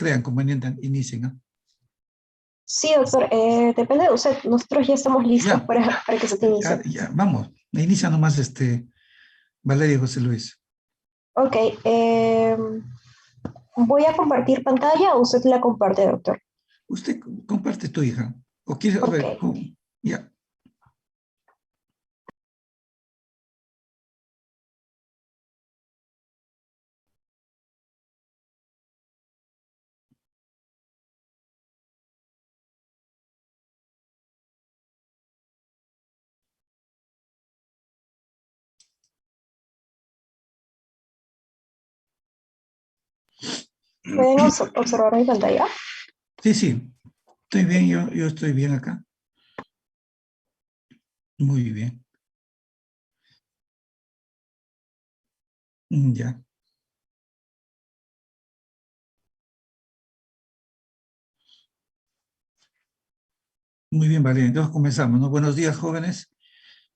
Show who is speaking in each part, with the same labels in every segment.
Speaker 1: crean conveniente inicien, ¿ah?
Speaker 2: Sí, doctor, depende de usted. Nosotros ya estamos listos
Speaker 1: Ya,
Speaker 2: para que se te inicie.
Speaker 1: ya, vamos. Inicia nomás Valeria y José Luis.
Speaker 2: Ok, voy a compartir pantalla o usted la comparte, doctor.
Speaker 1: Usted comparte tu hija. ¿O quiere? A
Speaker 2: Ok,
Speaker 1: ver, ya.
Speaker 2: ¿pueden observar mi pantalla?
Speaker 1: Sí, sí. Estoy bien, yo estoy bien acá. Muy bien. Ya. Muy bien, Valeria. Entonces comenzamos, ¿no? Buenos días, jóvenes.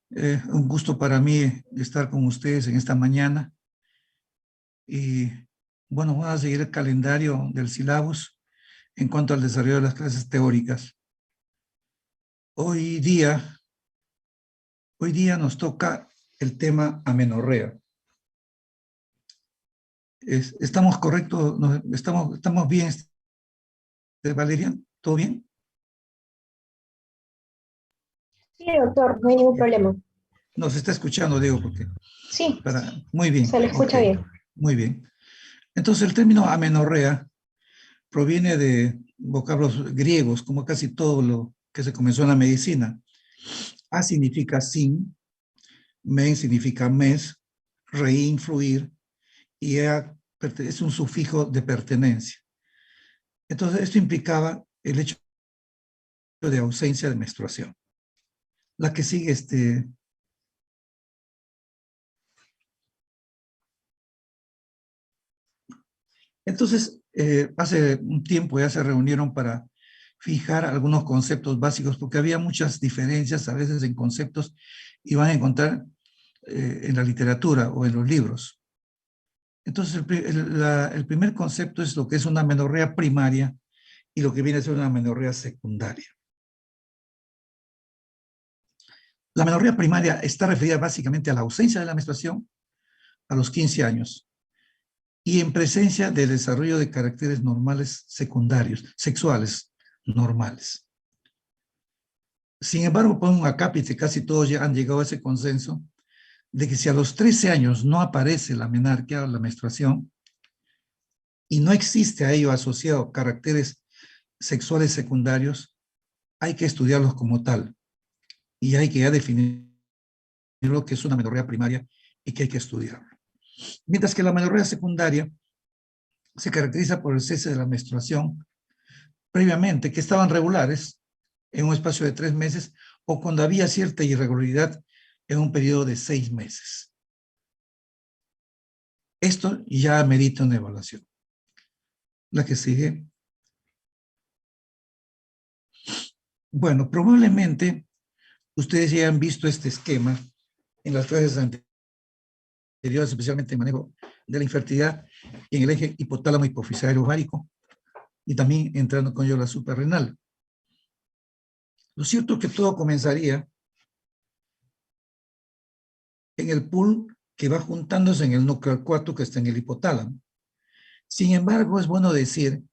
Speaker 1: Un gusto para mí estar con ustedes en esta mañana. Y bueno, vamos a seguir el calendario del Syllabus en cuanto al desarrollo de las clases teóricas. Hoy día nos toca el tema amenorrea. ¿Estamos correctos? ¿Estamos bien, Valeria? ¿Todo bien?
Speaker 2: Sí, doctor, no hay ningún
Speaker 1: Ya.
Speaker 2: problema.
Speaker 1: Nos está escuchando, digo, porque
Speaker 2: Sí,
Speaker 1: muy
Speaker 2: se
Speaker 1: bien,
Speaker 2: le
Speaker 1: ok,
Speaker 2: escucha bien.
Speaker 1: muy bien. Entonces el término amenorrea proviene de vocablos griegos, como casi todo lo que se comenzó en la medicina. A significa sin, men significa mes, rei, influir, y ea es un sufijo de pertenencia. Entonces esto implicaba el hecho de ausencia de menstruación. La que sigue, entonces, hace un tiempo ya se reunieron para fijar algunos conceptos básicos, porque había muchas diferencias a veces en conceptos y van a encontrar en la literatura o en los libros. Entonces, el primer concepto es lo que es una amenorrea primaria y lo que viene a ser una amenorrea secundaria. La amenorrea primaria está referida básicamente a la ausencia de la menstruación a los 15 años y en presencia del desarrollo de caracteres normales secundarios, sexuales normales. Sin embargo, por un acápite, casi todos ya han llegado a ese consenso de que si a los 13 años no aparece la menarquia o la menstruación y no existe a ello asociado caracteres sexuales secundarios, hay que estudiarlos como tal y hay que ya definir lo que es una amenorrea primaria y que hay que estudiarlo. Mientras que la amenorrea secundaria se caracteriza por el cese de la menstruación previamente, que estaban regulares en un espacio de 3 meses o cuando había cierta irregularidad en un periodo de 6 meses. Esto ya merita una evaluación. La que sigue. Bueno, probablemente ustedes ya han visto este esquema en las clases anteriores, especialmente en manejo de la infertilidad y en el eje hipotálamo hipofisario ovárico y también entrando con ello la suprarrenal. Lo cierto es que todo comenzaría en el pool que va juntándose en el núcleo 4 que está en el hipotálamo. Sin embargo, es bueno decir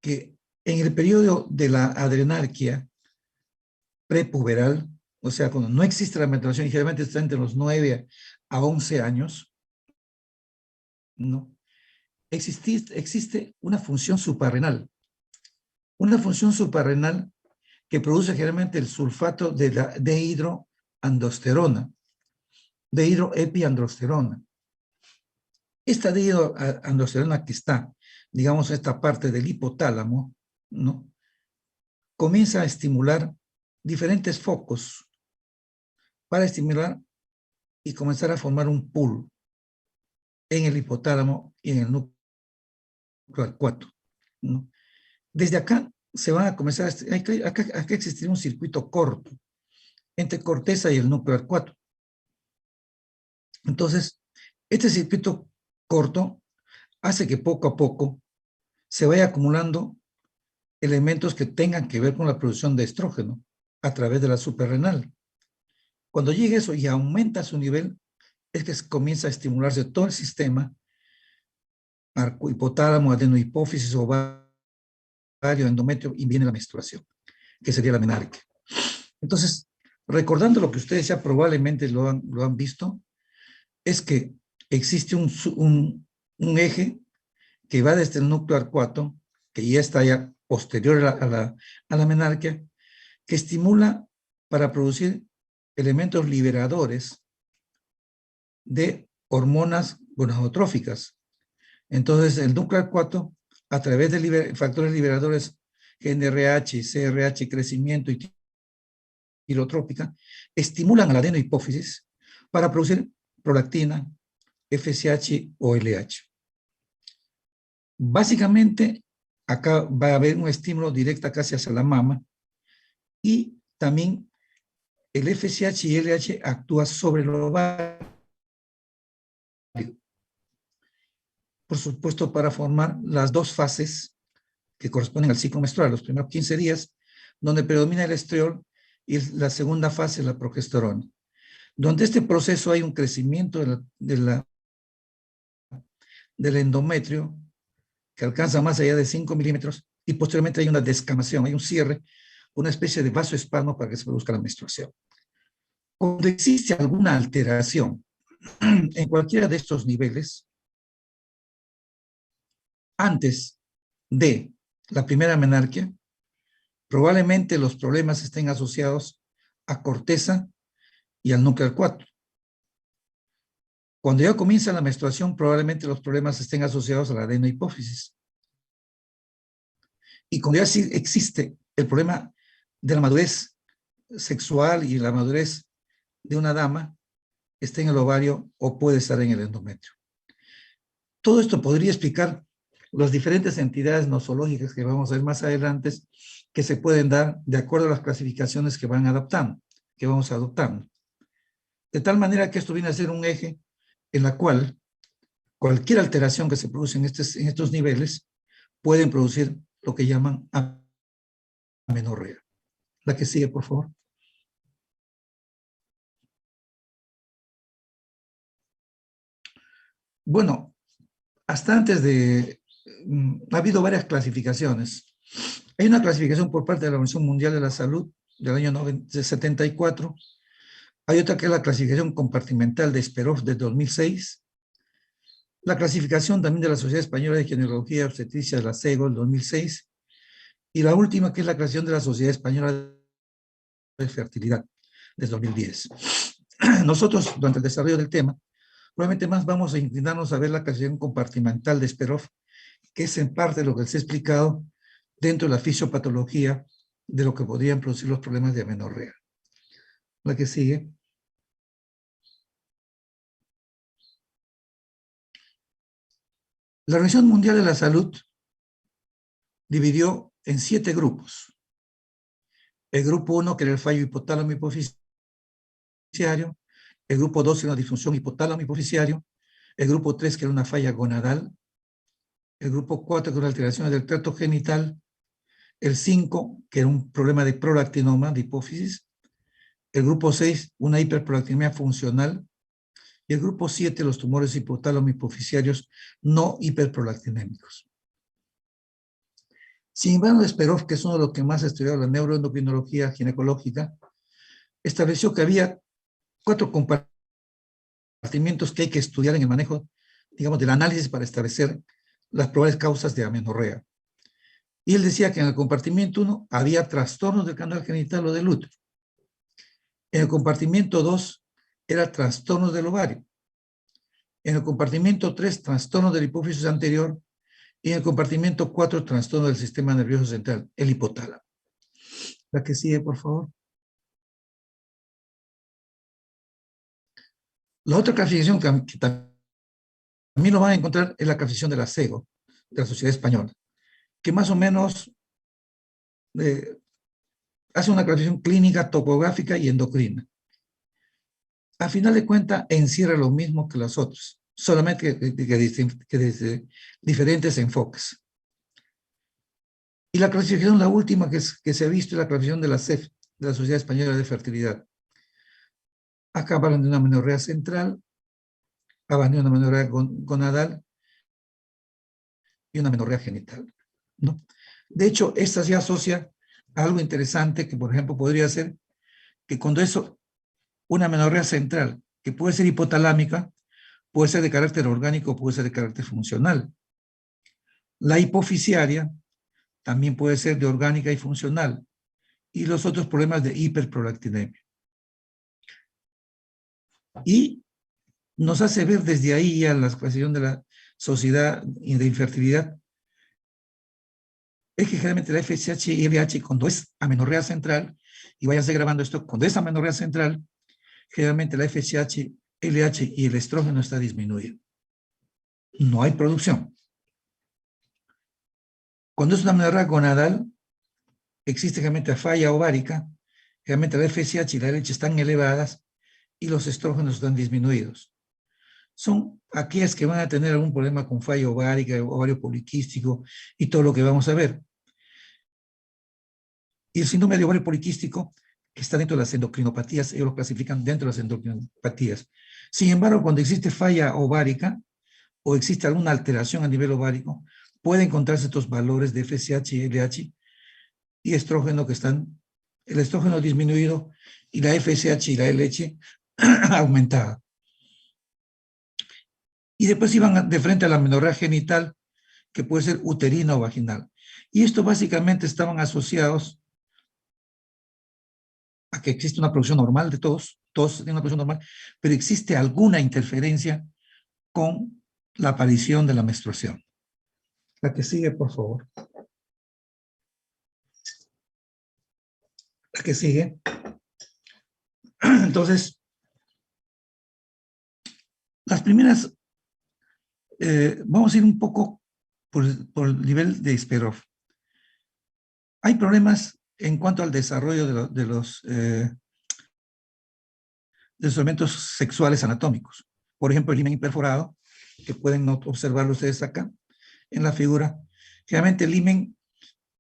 Speaker 1: que en el periodo de la adrenarquia prepuberal, o sea, cuando no existe la menstruación, y generalmente está entre los 9 a 11 años, ¿no? Existe una función suprarrenal. Una función suprarrenal que produce generalmente el sulfato de la dehidroandrosterona, dehidroepiandrosterona. Esta dehidroandrosterona que está, digamos, en esta parte del hipotálamo, ¿no? Comienza a estimular diferentes focos para estimular y comenzar a formar un pool en el hipotálamo y en el núcleo 4, ¿no? Desde acá se van a comenzar, acá existir un circuito corto entre corteza y el núcleo 4. Entonces, este circuito corto hace que poco a poco se vaya acumulando elementos que tengan que ver con la producción de estrógeno a través de la suprarrenal. Cuando llegue eso y aumenta su nivel, es que comienza a estimularse todo el sistema, hipotálamo, adenohipófisis, ovario, endometrio, y viene la menstruación, que sería la menarquia. Entonces, recordando lo que ustedes ya probablemente lo han visto, es que existe un eje que va desde el núcleo arcuato, que ya está ya posterior a la menarquia, que estimula para producir elementos liberadores de hormonas gonadotróficas. Entonces, el núcleo arcuato, a través de factores liberadores GnRH, CRH, crecimiento y tirotrópica, estimulan a la adenohipófisis para producir prolactina, FSH o LH. Básicamente, acá va a haber un estímulo directo casi hacia la mama y también el FSH y LH actúa sobre el ovario. Por supuesto, para formar las dos fases que corresponden al ciclo menstrual, los primeros 15 días, donde predomina el estriol, y la segunda fase, la progesterona. Durante este proceso hay un crecimiento del endometrio que alcanza más allá de 5 milímetros y posteriormente hay una descamación, hay un cierre, una especie de vasoespasmo para que se produzca la menstruación. Cuando existe alguna alteración en cualquiera de estos niveles, antes de la primera menarquia, probablemente los problemas estén asociados a corteza y al núcleo arcuato. Cuando ya comienza la menstruación, probablemente los problemas estén asociados a la adenohipófisis. Y cuando ya sí existe el problema de la madurez sexual y la madurez de una dama, está en el ovario o puede estar en el endometrio. Todo esto podría explicar las diferentes entidades nosológicas que vamos a ver más adelante, que se pueden dar de acuerdo a las clasificaciones que van adaptando, que vamos adoptando. De tal manera que esto viene a ser un eje en la cual cualquier alteración que se produce en estos niveles pueden producir lo que llaman amenorrea. La que sigue, por favor. Bueno, hasta antes ha habido varias clasificaciones. Hay una clasificación por parte de la Organización Mundial de la Salud del año 74. Hay otra que es la clasificación compartimental de Sperov de 2006. La clasificación también de la Sociedad Española de Ginecología y Obstetricia de la SEGO del 2006. Y la última que es la creación de la Sociedad Española de Fertilidad del 2010. Nosotros, durante el desarrollo del tema, probablemente más vamos a inclinarnos a ver la clasificación compartimental de Sperov, que es en parte lo que les he explicado dentro de la fisiopatología de lo que podrían producir los problemas de amenorrea. La que sigue. La Organización Mundial de la Salud dividió en 7 grupos. El grupo 1, que era el fallo hipotálamo hipofisiario. El grupo 2, que era una disfunción hipotálamo hipofisiario. El grupo 3, que era una falla gonadal. El grupo 4, que era una alteración del tracto genital. El 5, que era un problema de prolactinoma, de hipófisis. El grupo 6, una hiperprolactinemia funcional. Y el grupo 7, los tumores hipotálamo hipofisiarios no hiperprolactinémicos. Sin embargo, Sperov, que es uno de los que más ha estudiado la neuroendocrinología ginecológica, estableció que había 4 compartimentos que hay que estudiar en el manejo, digamos, del análisis para establecer las probables causas de amenorrea. Y él decía que en el compartimiento 1 había trastornos del canal genital o del útero. En el compartimiento 2 era trastornos del ovario. En el compartimiento 3, trastornos del hipófisis anterior. Y en el compartimiento 4, trastorno del sistema nervioso central, el hipotálamo. La que sigue, por favor. La otra clasificación que también lo van a encontrar es la clasificación de la SEGO, de la Sociedad Española, que más o menos hace una clasificación clínica, topográfica y endocrina. A final de cuentas, encierra lo mismo que las otras, solamente que desde diferentes enfoques. Y la clasificación, la última que se ha visto, es la clasificación de la CEF, de la Sociedad Española de Fertilidad. Acá hablan de una amenorrea central, hablan de una amenorrea gonadal y una amenorrea genital, ¿no? De hecho, esta se asocia a algo interesante que, por ejemplo, podría ser que cuando eso, una amenorrea central, que puede ser hipotalámica, puede ser de carácter orgánico, puede ser de carácter funcional. La hipofisiaria también puede ser de orgánica y funcional. Y los otros problemas de hiperprolactinemia. Y nos hace ver desde ahí ya la clasificación de la sociedad de infertilidad, es que generalmente la FSH y LH, cuando es amenorrea central, y váyanse grabando esto, cuando es amenorrea central, generalmente la FSH, LH y el estrógeno está disminuido. No hay producción. Cuando es una amenorrea gonadal, existe generalmente falla ovárica, generalmente la FSH y la LH están elevadas y los estrógenos están disminuidos. Son aquellas que van a tener algún problema con falla ovárica, ovario poliquístico y todo lo que vamos a ver. Y el síndrome de ovario poliquístico está dentro de las endocrinopatías, ellos lo clasifican dentro de las endocrinopatías. Sin embargo, cuando existe falla ovárica o existe alguna alteración a nivel ovárico, pueden encontrarse estos valores de FSH y LH y estrógeno que están, el estrógeno disminuido y la FSH y la LH aumentada. Y después iban de frente a la amenorrea genital, que puede ser uterina o vaginal. Y esto básicamente estaban asociados a que existe una producción normal de todos tienen una producción normal, pero existe alguna interferencia con la aparición de la menstruación. La que sigue, por favor. La que sigue. Entonces, las primeras, vamos a ir un poco por el nivel de Isperov. Hay problemas en cuanto al desarrollo de los elementos sexuales anatómicos. Por ejemplo, el himen imperforado, que pueden observarlo ustedes acá en la figura. Generalmente el himen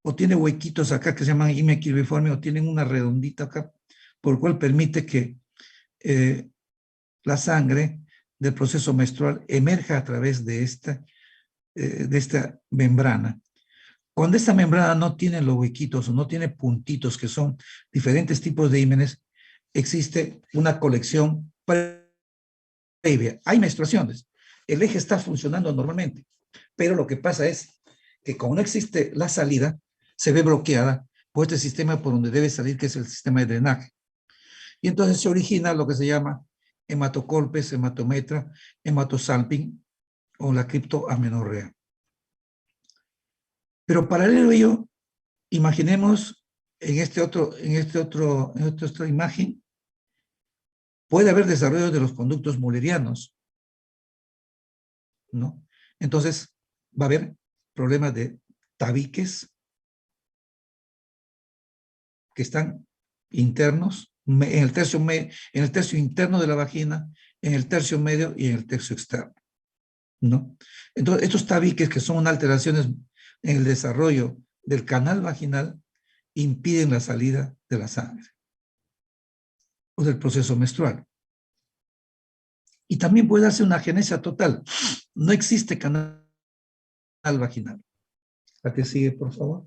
Speaker 1: o tiene huequitos acá que se llaman himen quilviforme o tienen una redondita acá, por lo cual permite que la sangre del proceso menstrual emerja a través de esta membrana. Cuando esta membrana no tiene los huequitos o no tiene puntitos, que son diferentes tipos de himenes, existe una colección previa. Hay menstruaciones. El eje está funcionando normalmente, pero lo que pasa es que como no existe la salida, se ve bloqueada por este sistema por donde debe salir, que es el sistema de drenaje. Y entonces se origina lo que se llama hematocolpes, hematometra, hematosalping o la criptoamenorrea. Pero paralelo a ello, imaginemos en esta otra imagen, puede haber desarrollo de los conductos mullerianos, ¿no? Entonces, va a haber problemas de tabiques que están internos, en el tercio interno de la vagina, en el tercio medio y en el tercio externo, ¿no? Entonces, estos tabiques, que son alteraciones en el desarrollo del canal vaginal, impiden la salida de la sangre o del proceso menstrual. Y también puede darse una agenesia total. No existe canal vaginal. La que sigue, por favor.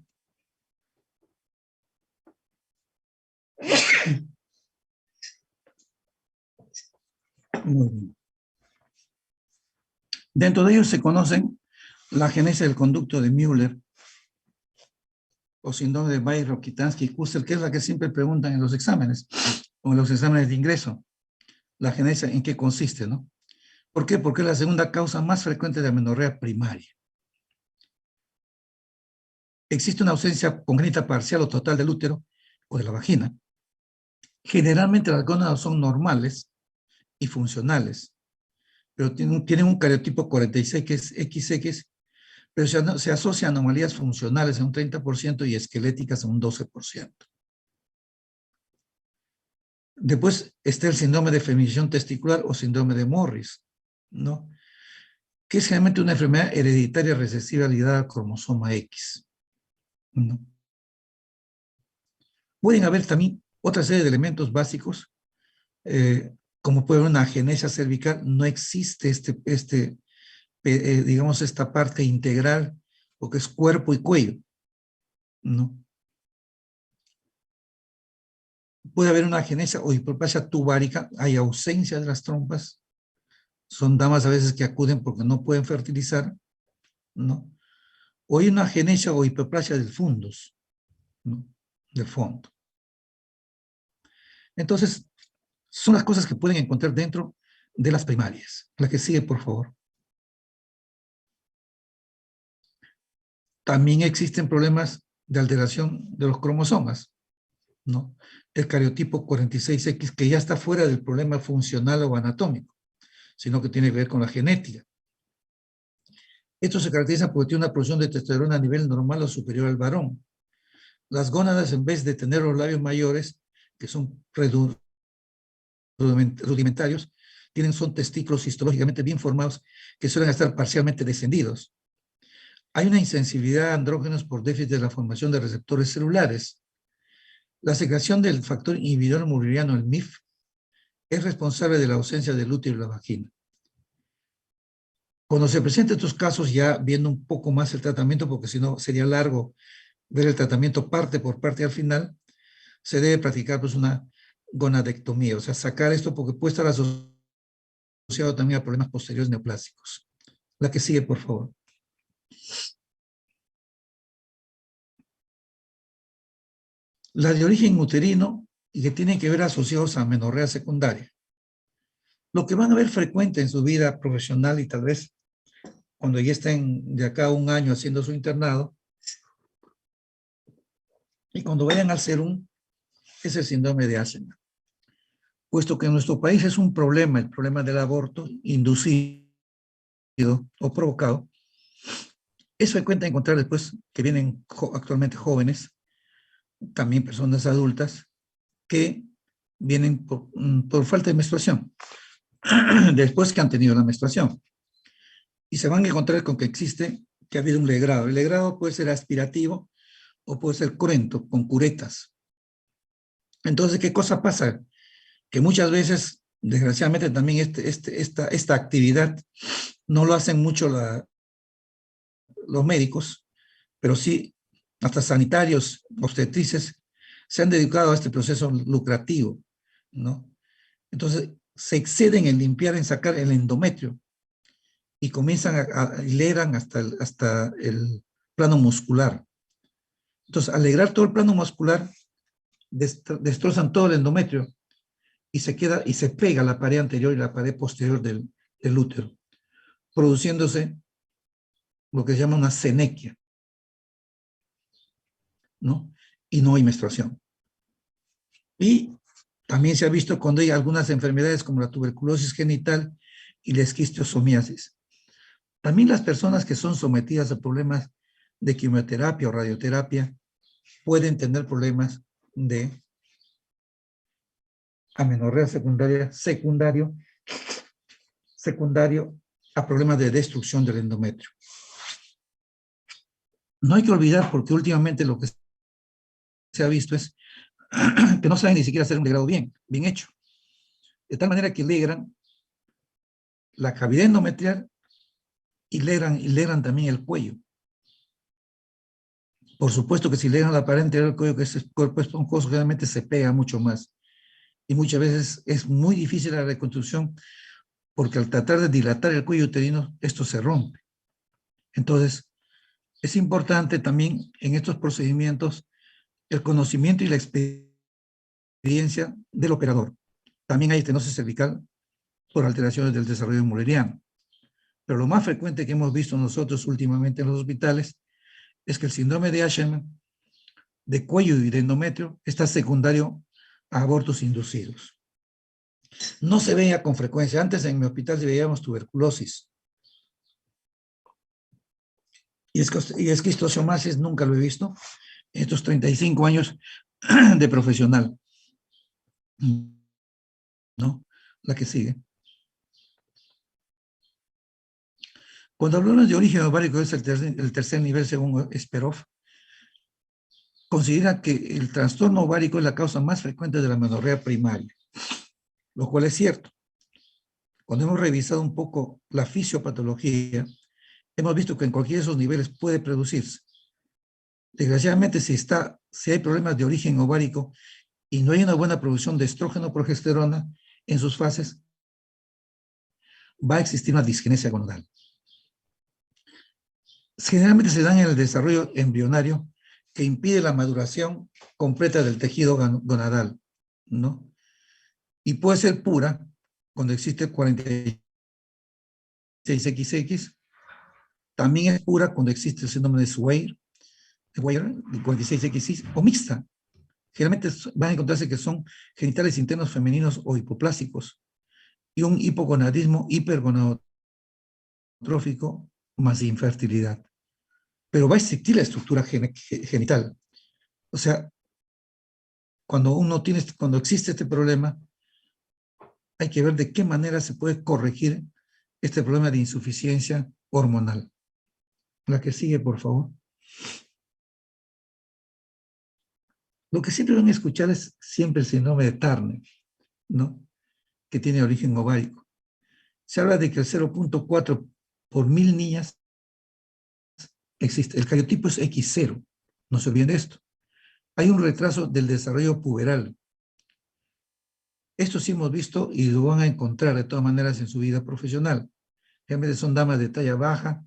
Speaker 1: Muy bien. Dentro de ellos se conocen la agenesia del conducto de Müller o síndrome de Weyrauch-Kitansky-Kuster, que es la que siempre preguntan en los exámenes o en los exámenes de ingreso. La agenesia, ¿en qué consiste, no? ¿Por qué? Porque es la segunda causa más frecuente de amenorrea primaria. Existe una ausencia congénita parcial o total del útero o de la vagina. Generalmente las gónadas son normales y funcionales, pero tienen un cariotipo 46 que es XX, pero se asocia a anomalías funcionales en un 30% y esqueléticas en un 12%. Después está el síndrome de feminización testicular o síndrome de Morris, ¿no? Que es generalmente una enfermedad hereditaria recesiva ligada al cromosoma X. ¿no? Pueden haber también otra serie de elementos básicos, como puede haber una agenesia cervical. No existe digamos, esta parte integral, porque es cuerpo y cuello, ¿no? Puede haber una agenesia o hiperplasia tubárica, hay ausencia de las trompas, son damas a veces que acuden porque no pueden fertilizar, ¿no? O hay una agenesia o hiperplasia del fundus, ¿no? Del fondo. Entonces, son las cosas que pueden encontrar dentro de las primarias. La que sigue, por favor. También existen problemas de alteración de los cromosomas, ¿no? El cariotipo 46X, que ya está fuera del problema funcional o anatómico, sino que tiene que ver con la genética. Esto se caracteriza porque tiene una producción de testosterona a nivel normal o superior al varón. Las gónadas, en vez de tener los labios mayores, que son rudimentarios, son testículos histológicamente bien formados que suelen estar parcialmente descendidos. Hay una insensibilidad a andrógenos por déficit de la formación de receptores celulares. La secreción del factor inhibidor mulleriano, el MIF, es responsable de la ausencia del útero y la vagina. Cuando se presentan estos casos, ya viendo un poco más el tratamiento, porque si no sería largo ver el tratamiento parte por parte al final, se debe practicar pues una gonadectomía, o sea, sacar esto porque puede estar asociado también a problemas posteriores neoplásicos. La que sigue, por favor. La de origen uterino y que tienen que ver asociados a amenorrea secundaria. Lo que van a ver frecuente en su vida profesional y tal vez cuando ya estén de acá a un año haciendo su internado y cuando vayan al SERUM, es el síndrome de Asherman. Puesto que en nuestro país es un problema, el problema del aborto inducido o provocado, es frecuente encontrar después que vienen actualmente jóvenes, también personas adultas, que vienen por falta de menstruación, después que han tenido la menstruación. Y se van a encontrar con que existe, que ha habido un legrado. El legrado puede ser aspirativo o puede ser cruento, con curetas. Entonces, ¿qué cosa pasa? Que muchas veces, desgraciadamente, también esta actividad no lo hacen mucho los médicos, pero sí hasta sanitarios, obstetrices, se han dedicado a este proceso lucrativo, ¿no? Entonces, se exceden en limpiar, en sacar el endometrio y comienzan a hileran hasta el plano muscular. Entonces, al alegrar todo el plano muscular, destrozan todo el endometrio y se pega la pared anterior y la pared posterior del útero, produciéndose lo que se llama una senequia, ¿no? Y no hay menstruación. Y también se ha visto cuando hay algunas enfermedades como la tuberculosis genital y la esquistosomiasis. También las personas que son sometidas a problemas de quimioterapia o radioterapia pueden tener problemas de amenorrea secundario a problemas de destrucción del endometrio. No hay que olvidar, porque últimamente lo que se ha visto es que no saben ni siquiera hacer un legrado bien hecho. De tal manera que legran la cavidad endometrial y legran también el cuello. Por supuesto que si legran la pared anterior del cuello, que ese cuerpo esponjoso, generalmente se pega mucho más. Y muchas veces es muy difícil la reconstrucción porque al tratar de dilatar el cuello uterino, esto se rompe. Entonces, es importante también en estos procedimientos el conocimiento y la experiencia del operador. También hay estenosis cervical por alteraciones del desarrollo mulleriano. Pero lo más frecuente que hemos visto nosotros últimamente en los hospitales es que el síndrome de Asherman, de cuello y de endometrio, está secundario a abortos inducidos. No se veía con frecuencia. Antes en mi hospital veíamos tuberculosis. Y esquistosomiasis nunca lo he visto en estos 35 años de profesional. ¿No? La que sigue. Cuando hablamos de origen ovárico, es el tercer nivel según Esperoff, considera que el trastorno ovárico es la causa más frecuente de la amenorrea primaria, lo cual es cierto. Cuando hemos revisado un poco la fisiopatología, hemos visto que en cualquiera de esos niveles puede producirse. Desgraciadamente, si hay problemas de origen ovárico y no hay una buena producción de estrógeno o progesterona en sus fases, va a existir una disgenesia gonadal. Generalmente se dan en el desarrollo embrionario que impide la maduración completa del tejido gonadal, ¿no? Y puede ser pura cuando existe 46XX, también es pura cuando existe el síndrome de Swyer, de 46XX, o mixta. Generalmente van a encontrarse que son genitales internos femeninos o hipoplásicos y un hipogonadismo hipergonadotrófico más infertilidad. Pero va a existir la estructura genital. O sea, cuando existe este problema, hay que ver de qué manera se puede corregir este problema de insuficiencia hormonal. La que sigue, por favor. Lo que siempre van a escuchar es siempre el síndrome de Turner, ¿no? Que tiene origen ovárico. Se habla de que el 0.4 por 1000 niñas existe. El cariotipo es X0. No se olviden de esto. Hay un retraso del desarrollo puberal. Esto sí hemos visto y lo van a encontrar de todas maneras en su vida profesional. Realmente son damas de talla baja,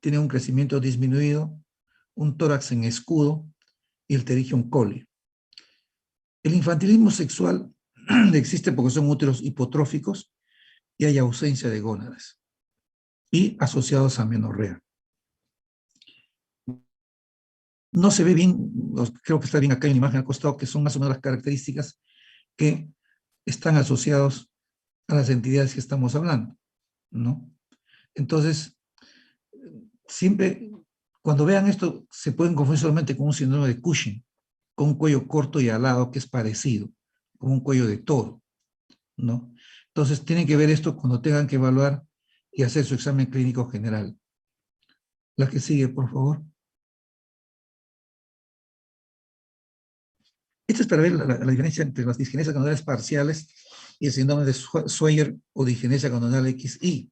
Speaker 1: tienen un crecimiento disminuido, un tórax en escudo y el pterygium coli. El infantilismo sexual existe porque son úteros hipotróficos y hay ausencia de gónadas y asociados a amenorrea. No se ve bien, creo que está bien acá en la imagen al costado, que son más o menos las características que están asociados a las entidades que estamos hablando, ¿no? Entonces, siempre, cuando vean esto, se pueden confundir solamente con un síndrome de Cushing, con un cuello corto y alado que es parecido, como un cuello de toro, ¿no? Entonces, tienen que ver esto cuando tengan que evaluar y hacer su examen clínico general. La que sigue, por favor. Esto es para ver la diferencia entre las disgenesias gonadales parciales y el síndrome de Swyer o disgenesia gonadal XY.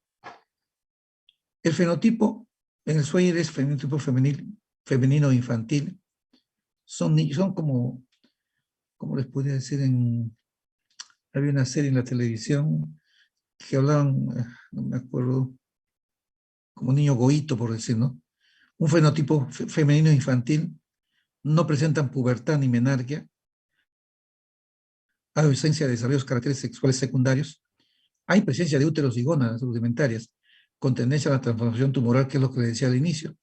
Speaker 1: El fenotipo en el Swyer es fenotipo femenino infantil. Son como les podría decir, había una serie en la televisión que hablaban, no me acuerdo, como niño goíto, por decir, ¿no? Un fenotipo femenino infantil, no presentan pubertad ni menarquia, hay ausencia de desarrollos caracteres sexuales secundarios, hay presencia de úteros y gónadas rudimentarias, con tendencia a la transformación tumoral, que es lo que le decía al inicio,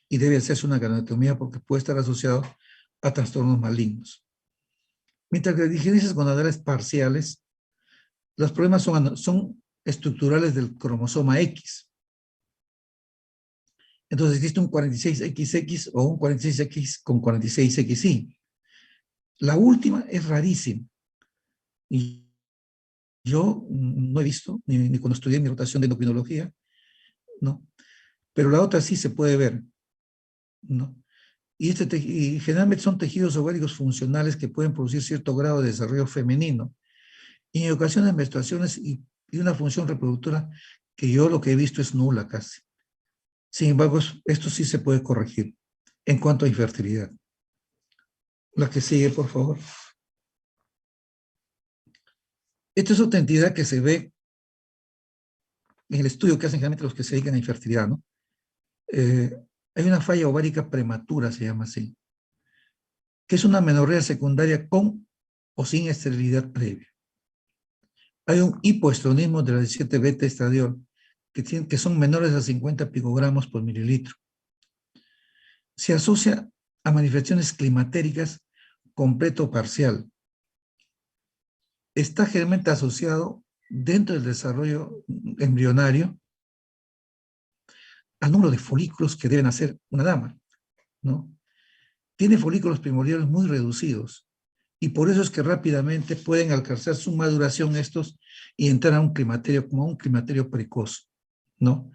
Speaker 1: y debe hacerse una ganotomía porque puede estar asociado a trastornos malignos. Mientras que las disgenesias gonadales parciales, los problemas son estructurales del cromosoma X. Entonces existe un 46XX o un 46X con 46XY. La última es rarísima. Y yo no he visto, ni cuando estudié mi rotación de endocrinología, ¿no? Pero la otra sí se puede ver, ¿no? Y generalmente son tejidos ováricos funcionales que pueden producir cierto grado de desarrollo femenino. Y en ocasiones menstruaciones y una función reproductora que yo lo que he visto es nula casi. Sin embargo, esto sí se puede corregir en cuanto a infertilidad. La que sigue, por favor. Esta es otra entidad que se ve en el estudio que hacen generalmente los que se dedican a infertilidad, ¿no? Hay una falla ovárica prematura, se llama así, que es una amenorrea secundaria con o sin esterilidad previa. Hay un hipoestronismo de la 17-beta estradiol que son menores a 50 picogramos por mililitro. Se asocia a manifestaciones climatéricas completo o parcial. Está generalmente asociado dentro del desarrollo embrionario al número de folículos que deben hacer una dama, ¿no? Tiene folículos primordiales muy reducidos y por eso es que rápidamente pueden alcanzar su maduración estos y entrar a un climaterio, como un climaterio precoz, ¿no?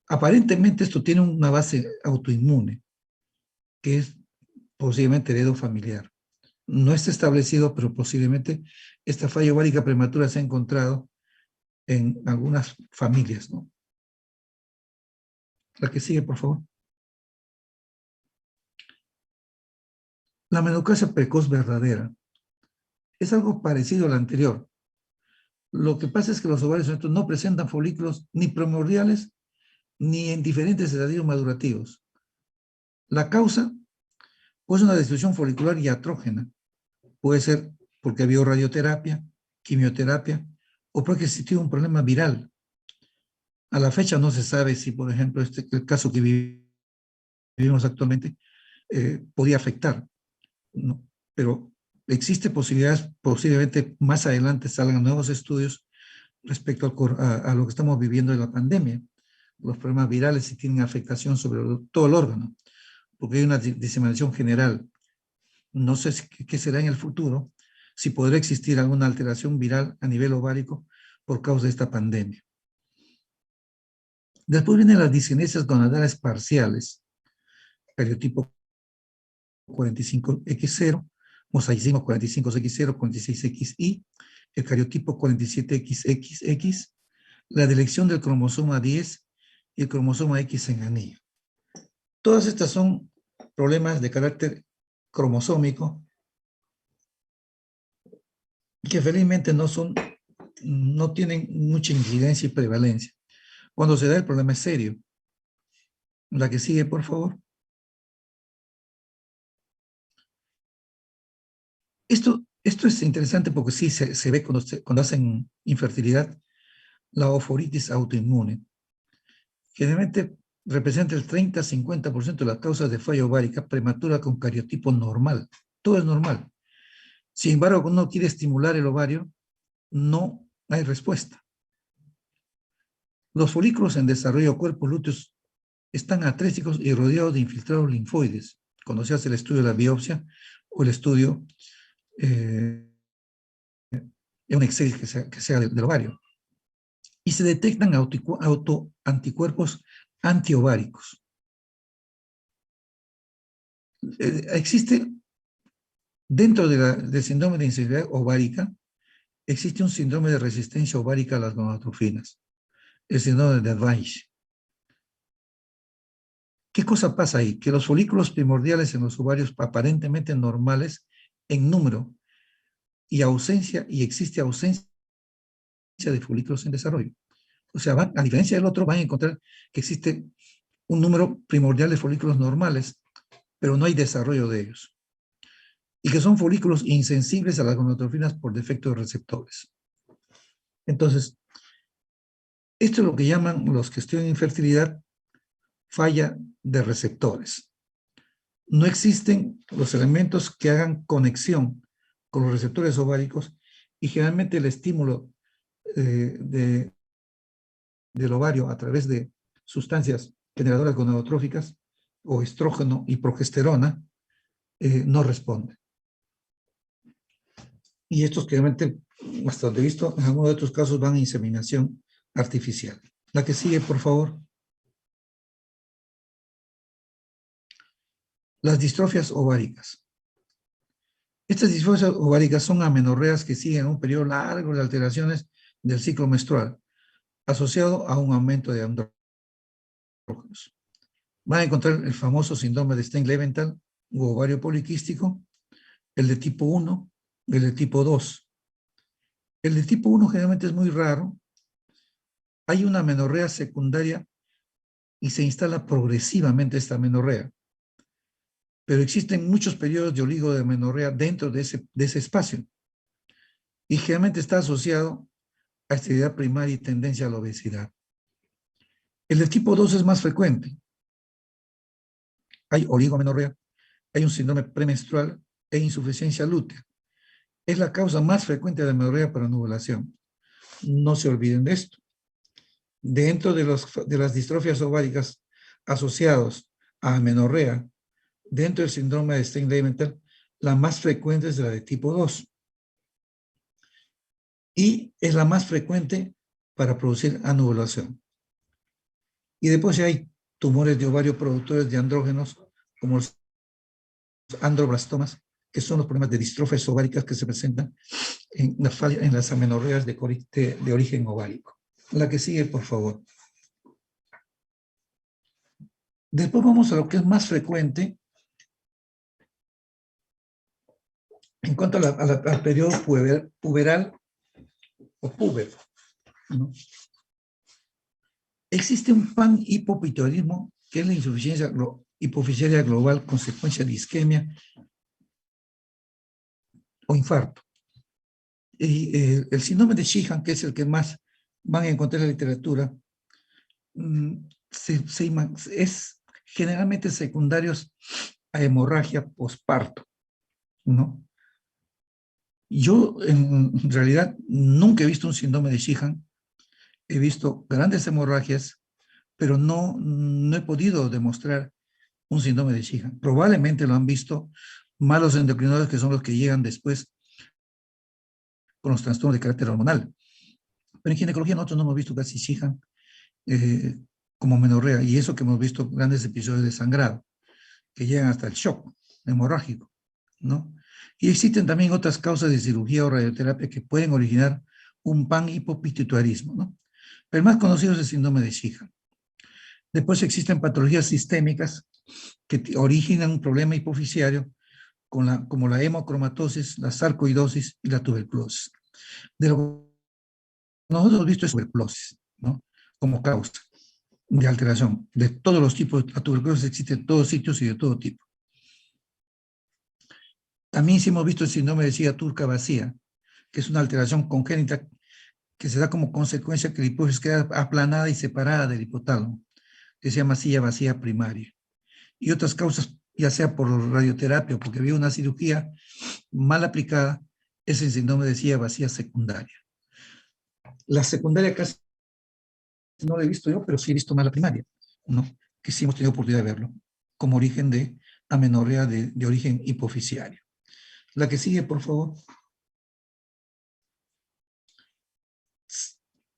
Speaker 1: Aparentemente esto tiene una base autoinmune, que es posiblemente heredo familiar. No está establecido, pero posiblemente esta falla ovárica prematura se ha encontrado en algunas familias, ¿no? La que sigue, por favor. La menopausia precoz verdadera es algo parecido a la anterior. Lo que pasa es que los ovarios no presentan folículos ni primordiales ni en diferentes estadios madurativos. La causa puede ser una destrucción folicular iatrógena. Puede ser porque ha habido radioterapia, quimioterapia, o porque existió un problema viral. A la fecha no se sabe si, por ejemplo, el caso que vivimos actualmente podía afectar, ¿no? Pero existe posibilidades, posiblemente más adelante salgan nuevos estudios respecto a lo que estamos viviendo en la pandemia. Los problemas virales si tienen afectación sobre todo el órgano, porque hay una diseminación general. No sé qué será en el futuro, si podrá existir alguna alteración viral a nivel ovárico por causa de esta pandemia. Después vienen las disgenesias gonadales parciales, cariotipo 45X0, mosaicismo 45X0, 46XI, el cariotipo 47XX, la deleción del cromosoma 10 y el cromosoma X en anillo. Todas estas son problemas de carácter cromosómico que felizmente no tienen mucha incidencia y prevalencia. Cuando se da el problema es serio. La que sigue, por favor. Esto es interesante porque sí se ve cuando hacen infertilidad, la oforitis autoinmune. Generalmente representa el 30-50% de las causas de falla ovárica prematura con cariotipo normal. Todo es normal. Sin embargo, cuando uno quiere estimular el ovario, no hay respuesta. Los folículos en desarrollo cuerpos lúteos están atrésicos y rodeados de infiltrados linfoides, cuando se hace el estudio de la biopsia o el estudio en un Excel que sea del ovario. Y se detectan anticuerpos antiováricos. Existe, dentro del síndrome de insensibilidad ovárica, existe un síndrome de resistencia ovárica a las gonadotrofinas, el síndrome de Advanche. ¿Qué cosa pasa ahí? Que los folículos primordiales en los ovarios aparentemente normales en número y existe ausencia de folículos en desarrollo. O sea, a diferencia del otro, van a encontrar que existe un número primordial de folículos normales, pero no hay desarrollo de ellos. Y que son folículos insensibles a las gonadotrofinas por defecto de receptores. Entonces, esto es lo que llaman los que estudian infertilidad falla de receptores. No existen los elementos que hagan conexión con los receptores ováricos y generalmente el estímulo del ovario a través de sustancias generadoras gonadotróficas o estrógeno y progesterona no responde. Y estos generalmente, hasta donde he visto, en algunos de otros casos van a inseminación artificial. La que sigue, por favor. Las distrofias ováricas. Estas distrofias ováricas son amenorreas que siguen un periodo largo de alteraciones del ciclo menstrual, asociado a un aumento de andrógenos. Van a encontrar el famoso síndrome de Stein-Leventhal u ovario poliquístico, el de tipo 1 y el de tipo 2. El de tipo 1 generalmente es muy raro. Hay una amenorrea secundaria y se instala progresivamente esta amenorrea. Pero existen muchos periodos de oligoamenorrea dentro de ese espacio. Y generalmente está asociado a esterilidad primaria y tendencia a la obesidad. El de tipo 2 es más frecuente. Hay oligoamenorrea, hay un síndrome premenstrual e insuficiencia lútea. Es la causa más frecuente de amenorrea para ovulación. No se olviden de esto. Dentro de las distrofias ováricas asociados a amenorrea, dentro del síndrome de Stein-Leventhal, la más frecuente es la de tipo 2. Y es la más frecuente para producir anovulación. Y después hay tumores de ovario productores de andrógenos, como el androblastomas, que son los problemas de distrofias ováricas que se presentan en las amenorreas de origen ovárico. La que sigue, por favor. Después vamos a lo que es más frecuente en cuanto al periodo puberal o puber, ¿no? Existe un panhipopituitarismo, que es la insuficiencia hipofisiaria global, consecuencia de isquemia o infarto. Y el síndrome de Sheehan, que es el que más van a encontrar en la literatura, es generalmente secundarios a hemorragia posparto, ¿no? Yo en realidad nunca he visto un síndrome de Sheehan, he visto grandes hemorragias, pero no he podido demostrar un síndrome de Sheehan. Probablemente lo han visto malos endocrinólogos, que son los que llegan después con los trastornos de carácter hormonal. Pero en ginecología nosotros no hemos visto casi Sheehan como menorrea, y eso que hemos visto grandes episodios de sangrado, que llegan hasta el shock hemorrágico, ¿no? Y existen también otras causas de cirugía o radioterapia que pueden originar un panhipopituitarismo, ¿no? Pero el más conocido es el síndrome de Sheehan. Después existen patologías sistémicas que originan un problema hipofisiario, como la hemocromatosis, la sarcoidosis y la tuberculosis. De lo que nosotros hemos visto es tuberculosis, ¿no? Como causa de alteración. De todos los tipos, la tuberculosis existe en todos sitios y de todo tipo. También sí hemos visto el síndrome de silla turca vacía, que es una alteración congénita que se da como consecuencia que la hipófisis queda aplanada y separada del hipotálamo, que se llama silla vacía primaria. Y otras causas, ya sea por radioterapia o porque había una cirugía mal aplicada, es el síndrome de silla vacía secundaria. La secundaria casi no la he visto yo, pero sí he visto más la primaria, ¿no? Que sí hemos tenido oportunidad de verlo, como origen de amenorrea de origen hipofisiario. La que sigue, por favor.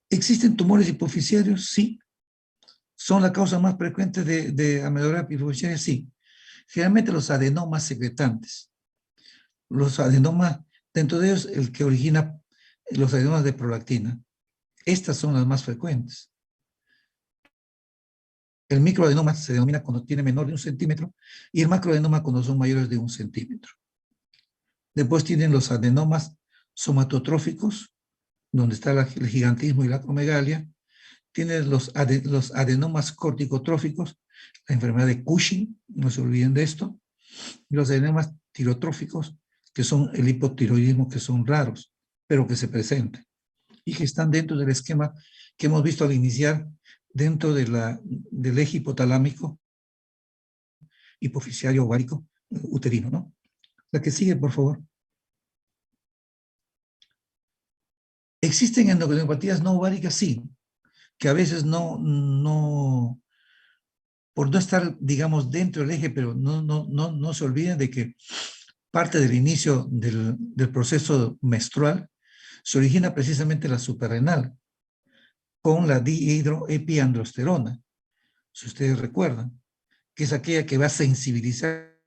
Speaker 1: ¿Existen tumores hipofisiarios? Sí. ¿Son la causa más frecuente de amenorrea hipofisiaria? Sí. Generalmente los adenomas secretantes. Los adenomas, dentro de ellos, el que origina los adenomas de prolactina. Estas son las más frecuentes. El microadenoma se denomina cuando tiene menor de 1 centímetro y el macroadenoma cuando son mayores de 1 centímetro. Después tienen los adenomas somatotróficos, donde está el gigantismo y la acromegalia. Tienen los adenomas corticotróficos, la enfermedad de Cushing, no se olviden de esto. Y los adenomas tirotróficos, que son el hipotiroidismo, que son raros, pero que se presentan. Y que están dentro del esquema que hemos visto al iniciar, dentro del eje hipotalámico, hipofisiario ovárico, uterino, ¿no? La que sigue, por favor. ¿Existen endocrinopatías no ováricas? Sí, que a veces por no estar, digamos, dentro del eje, pero no se olviden de que parte del inicio del proceso menstrual se origina precisamente la suprarrenal, con la dihidroepiandrosterona, si ustedes recuerdan, que es aquella que va a sensibilizar,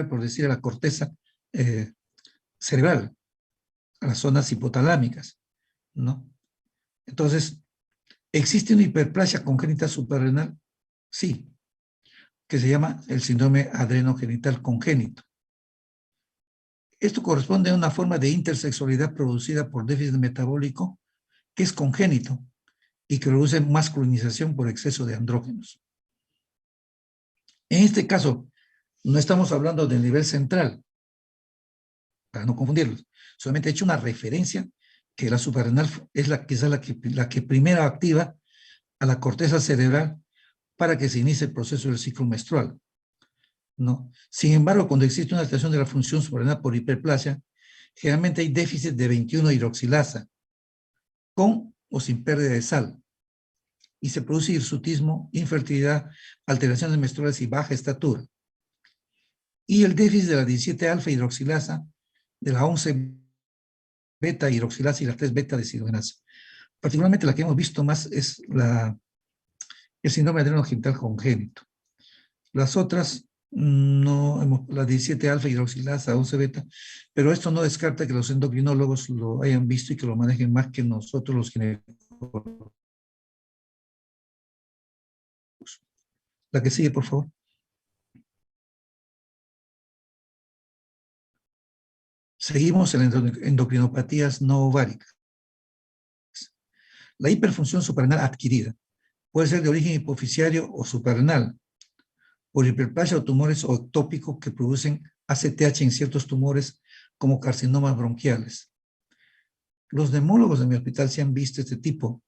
Speaker 1: por decir, a la corteza cerebral, a las zonas hipotalámicas, ¿no? Entonces, ¿existe una hiperplasia congénita suprarrenal? Sí, que se llama el síndrome adrenogenital congénito. Esto corresponde a una forma de intersexualidad producida por déficit metabólico que es congénito y que produce masculinización por exceso de andrógenos. En este caso, no estamos hablando del nivel central, para no confundirlos. Solamente he hecho una referencia que la suprarrenal es quizá la que primero activa a la corteza cerebral para que se inicie el proceso del ciclo menstrual, ¿no? Sin embargo, cuando existe una alteración de la función suprarrenal por hiperplasia, generalmente hay déficit de 21-hidroxilasa, con o sin pérdida de sal, y se produce hirsutismo, infertilidad, alteraciones menstruales y baja estatura. Y el déficit de la 17-alfa-hidroxilasa, de la 11-beta-hidroxilasa y la 3-beta-deshidrogenasa. Particularmente la que hemos visto más es el síndrome adrenogenital congénito. Las otras No, la 17 alfa hidroxilasa, 11 beta, pero esto no descarta que los endocrinólogos lo hayan visto y que lo manejen más que nosotros los ginecólogos. La que sigue, por favor. Seguimos en endocrinopatías no ováricas. La hiperfunción suprarrenal adquirida puede ser de origen hipoficiario o suprarrenal, por hiperplasia o tumores o ectópicos que producen ACTH en ciertos tumores como carcinomas bronquiales. Los neumólogos de mi hospital se han visto este tipo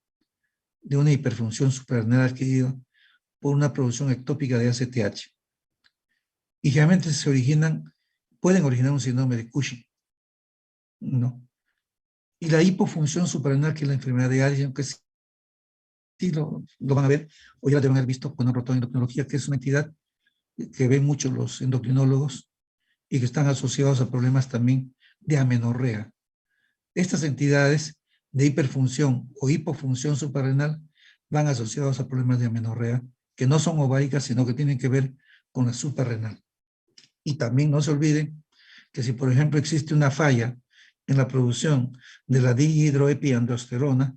Speaker 1: de una hiperfunción suprarrenal adquirida por una producción ectópica de ACTH. Y generalmente pueden originar un síndrome de Cushing, ¿no? Y la hipofunción suprarrenal, que es la enfermedad de Addison, que sí lo van a ver, o ya lo deben haber visto con la endocrinología, que es una entidad que ven mucho los endocrinólogos y que están asociados a problemas también de amenorrea. Estas entidades de hiperfunción o hipofunción suprarrenal van asociados a problemas de amenorrea que no son ováricas, sino que tienen que ver con la suprarrenal. Y también no se olviden que si, por ejemplo, existe una falla en la producción de la dihidroepiandrosterona,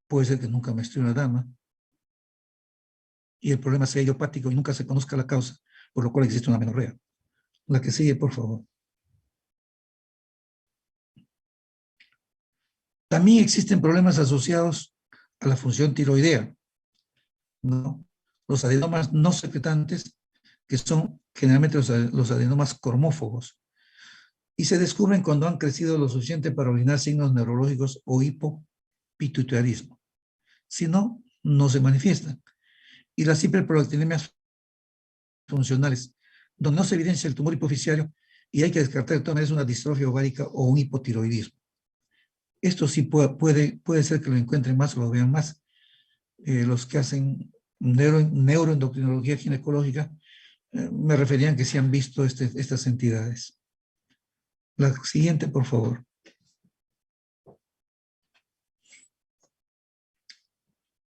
Speaker 1: puede ser que nunca menstrue una dama y el problema sea idiopático y nunca se conozca la causa, por lo cual existe una amenorrea. La que sigue, por favor. También existen problemas asociados a la función tiroidea, ¿no? Los adenomas no secretantes, que son generalmente los adenomas cormófobos, y se descubren cuando han crecido lo suficiente para originar signos neurológicos o hipopituitarismo. Si no, no se manifiestan. Y las hiperprolactinemias funcionales, donde no se evidencia el tumor hipoficiario y hay que descartar de todas maneras una distrofia ovárica o un hipotiroidismo. Esto sí puede ser que lo encuentren más o lo vean más. Los que hacen neuroendocrinología ginecológica me referían que sí han visto estas entidades. La siguiente, por favor.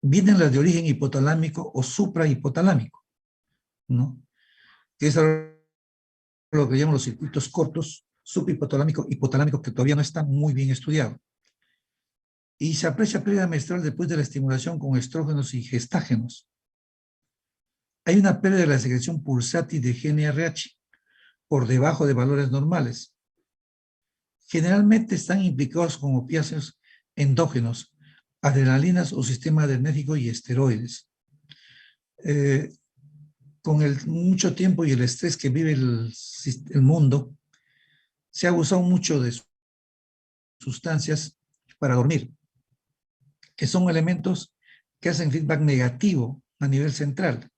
Speaker 1: Vienen las de origen hipotalámico o suprahipotalámico, ¿no? Que es lo que llaman los circuitos cortos, subhipotalámico, hipotalámico, que todavía no está muy bien estudiado. Y se aprecia pérdida menstrual después de la estimulación con estrógenos y gestágenos. Hay una pérdida de la secreción pulsátil de GnRH por debajo de valores normales. Generalmente están implicados con opiáceos endógenos, adrenalinas o sistema adrenérgico y esteroides. Con mucho tiempo y el estrés que vive el mundo, se ha abusado mucho de sustancias para dormir, que son elementos que hacen feedback negativo a nivel central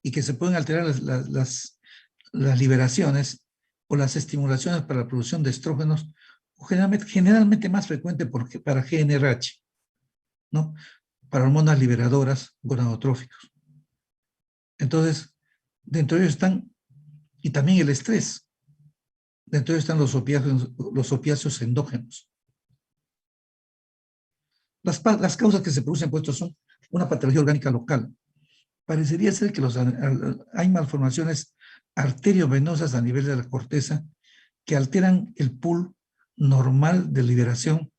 Speaker 1: y que se pueden alterar las liberaciones o las estimulaciones para la producción de estrógenos, generalmente más frecuente para GnRH, ¿no? Para hormonas liberadoras gonadotróficos. Entonces, dentro de ellos están, y también el estrés, dentro de ellos están los opiáceos endógenos. Las causas que se producen por esto son una patología orgánica local. Parecería ser que hay malformaciones arteriovenosas a nivel de la corteza que alteran el pool normal de liberación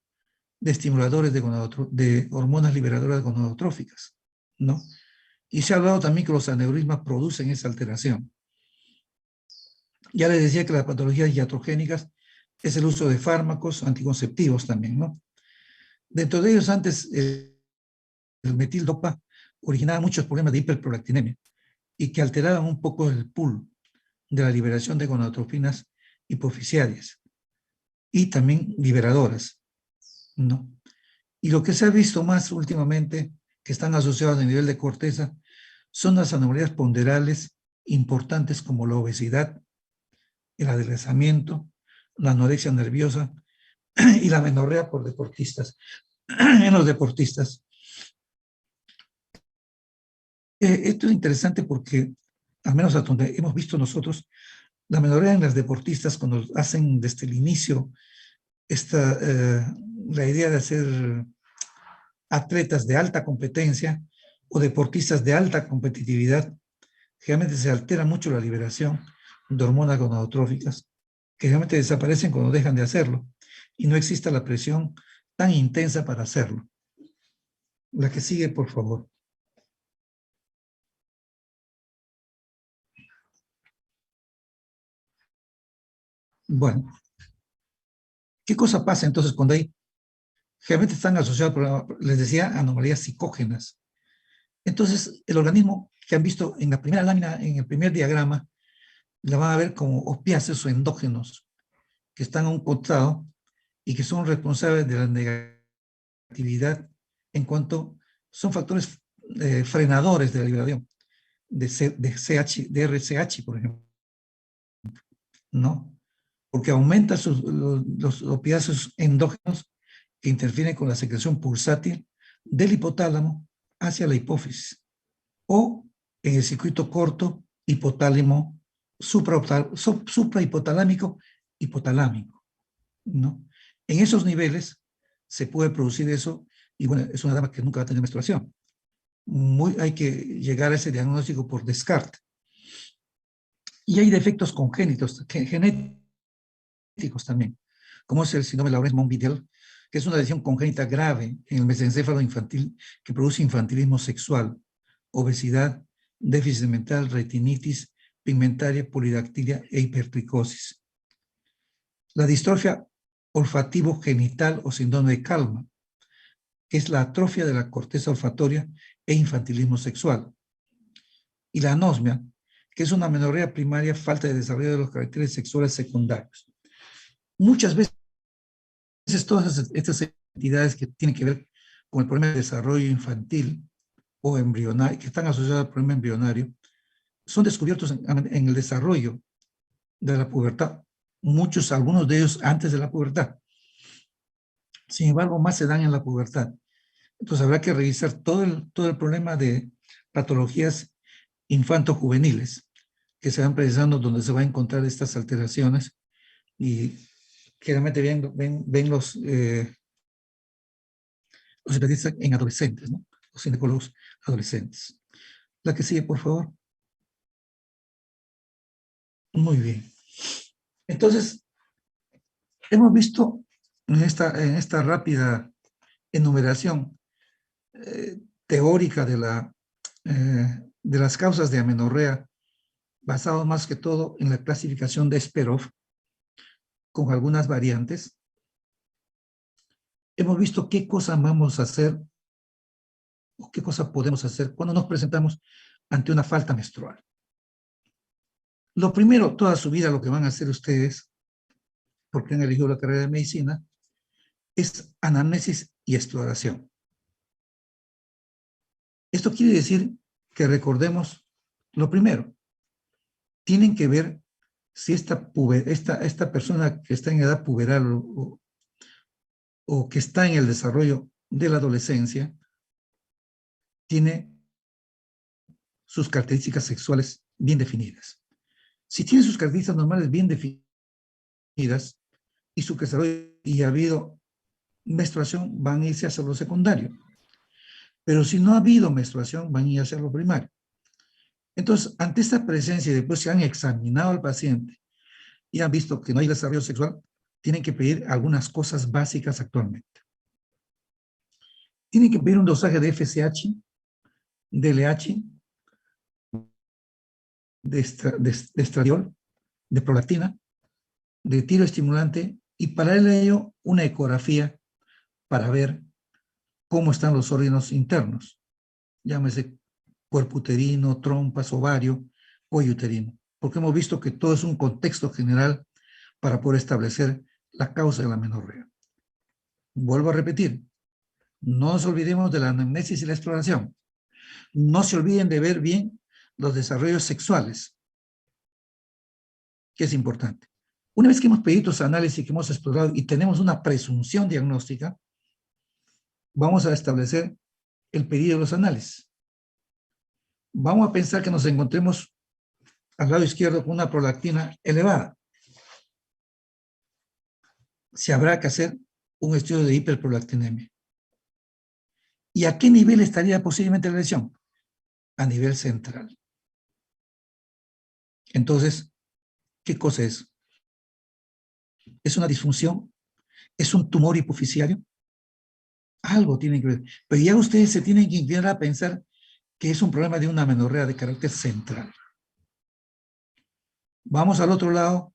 Speaker 1: de estimuladores de hormonas liberadoras gonadotróficas, ¿no? Y se ha hablado también que los aneurismas producen esa alteración. Ya les decía que las patologías iatrogénicas es el uso de fármacos anticonceptivos también, ¿no? Dentro de ellos antes el metildopa originaba muchos problemas de hiperprolactinemia y que alteraban un poco el pool de la liberación de gonadotrofinas hipoficiarias y también liberadoras, ¿no? Y lo que se ha visto más últimamente, que están asociados a nivel de corteza, son las anomalías ponderales importantes como la obesidad, el adelgazamiento, la anorexia nerviosa y la menorrea por deportistas, en los deportistas. Esto es interesante porque, al menos a donde hemos visto nosotros, la menorrea en las deportistas, cuando hacen desde el inicio la idea de hacer atletas de alta competencia o deportistas de alta competitividad, generalmente se altera mucho la liberación de hormonas gonadotróficas, que generalmente desaparecen cuando dejan de hacerlo, y no existe la presión tan intensa para hacerlo. La que sigue, por favor. Bueno, ¿qué cosa pasa entonces cuando hay, generalmente están asociados, les decía, anomalías psicógenas? Entonces, el organismo que han visto en la primera lámina, en el primer diagrama, la van a ver como opiáceos o endógenos, que están a un costado y que son responsables de la negatividad en cuanto son factores frenadores de la liberación de RCH, por ejemplo, ¿no? Porque aumenta los opiáceos endógenos que interfieren con la secreción pulsátil del hipotálamo hacia la hipófisis o en el circuito corto hipotálamo suprahipotalámico hipotalámico, ¿no? En esos niveles se puede producir eso y bueno, es una dama que nunca va a tener menstruación. Hay que llegar a ese diagnóstico por descarte. Y hay defectos congénitos, genéticos también, como es el síndrome de Laurens-Montvidal, que es una lesión congénita grave en el mesencéfalo infantil que produce infantilismo sexual, obesidad, déficit mental, retinitis pigmentaria, polidactilia e hipertricosis. La distrofia olfativo genital o síndrome de Kalman, que es la atrofia de la corteza olfatoria e infantilismo sexual. Y la anosmia, que es una amenorrea primaria, falta de desarrollo de los caracteres sexuales secundarios. Muchas veces todas estas entidades que tienen que ver con el problema de desarrollo infantil o embrionario, que están asociadas al problema embrionario, son descubiertos en el desarrollo de la pubertad. Algunos de ellos antes de la pubertad. Sin embargo, más se dan en la pubertad. Entonces habrá que revisar todo el problema de patologías infanto-juveniles que se van precisando donde se van a encontrar estas alteraciones y generalmente ven los especialistas en adolescentes, ¿no? Los ginecólogos adolescentes. La que sigue, por favor. Muy bien. Entonces, hemos visto en esta rápida enumeración teórica de las causas de amenorrea, basado más que todo en la clasificación de Esperov, con algunas variantes. Hemos visto qué cosa vamos a hacer o qué cosa podemos hacer cuando nos presentamos ante una falta menstrual. Lo primero, toda su vida lo que van a hacer ustedes, porque han elegido la carrera de medicina, es anamnesis y exploración. Esto quiere decir que recordemos lo primero. Tienen que ver si esta persona que está en edad puberal o que está en el desarrollo de la adolescencia tiene sus características sexuales bien definidas. Si tiene sus características normales bien definidas y su desarrollo y ha habido menstruación, van a irse hacia lo secundario. Pero si no ha habido menstruación, van a ir hacia lo primario. Entonces, ante esta presencia y después se han examinado al paciente y han visto que no hay desarrollo sexual, tienen que pedir algunas cosas básicas actualmente. Tienen que pedir un dosaje de FSH, de LH, de estradiol, de prolactina, de tiroestimulante y para ello una ecografía para ver cómo están los órganos internos. Llámese cuerpo uterino, trompas, ovario, cuello uterino. Porque hemos visto que todo es un contexto general para poder establecer la causa de la amenorrea. Vuelvo a repetir, no nos olvidemos de la anamnesis y la exploración. No se olviden de ver bien los desarrollos sexuales, que es importante. Una vez que hemos pedido estos análisis, que hemos explorado y tenemos una presunción diagnóstica, vamos a establecer el pedido de los análisis. Vamos a pensar que nos encontremos al lado izquierdo con una prolactina elevada. Se habrá que hacer un estudio de hiperprolactinemia. ¿Y a qué nivel estaría posiblemente la lesión? A nivel central. Entonces, ¿qué cosa es? ¿Es una disfunción? ¿Es un tumor hipoficiario? Algo tiene que ver. Pero ya ustedes se tienen que inclinar a pensar que es un problema de una amenorrea de carácter central. Vamos al otro lado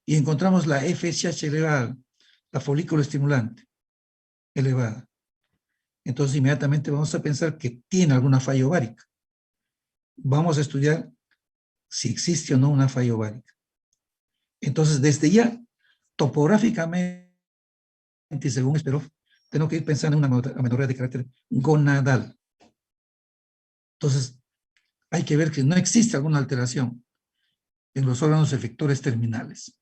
Speaker 1: y encontramos la FSH elevada, la folículo estimulante elevada. Entonces inmediatamente vamos a pensar que tiene alguna falla ovárica. Vamos a estudiar si existe o no una falla ovárica. Entonces desde ya, topográficamente, según Esperov, tengo que ir pensando en una amenorrea de carácter gonadal. Entonces hay que ver que no existe alguna alteración en los órganos efectores terminales.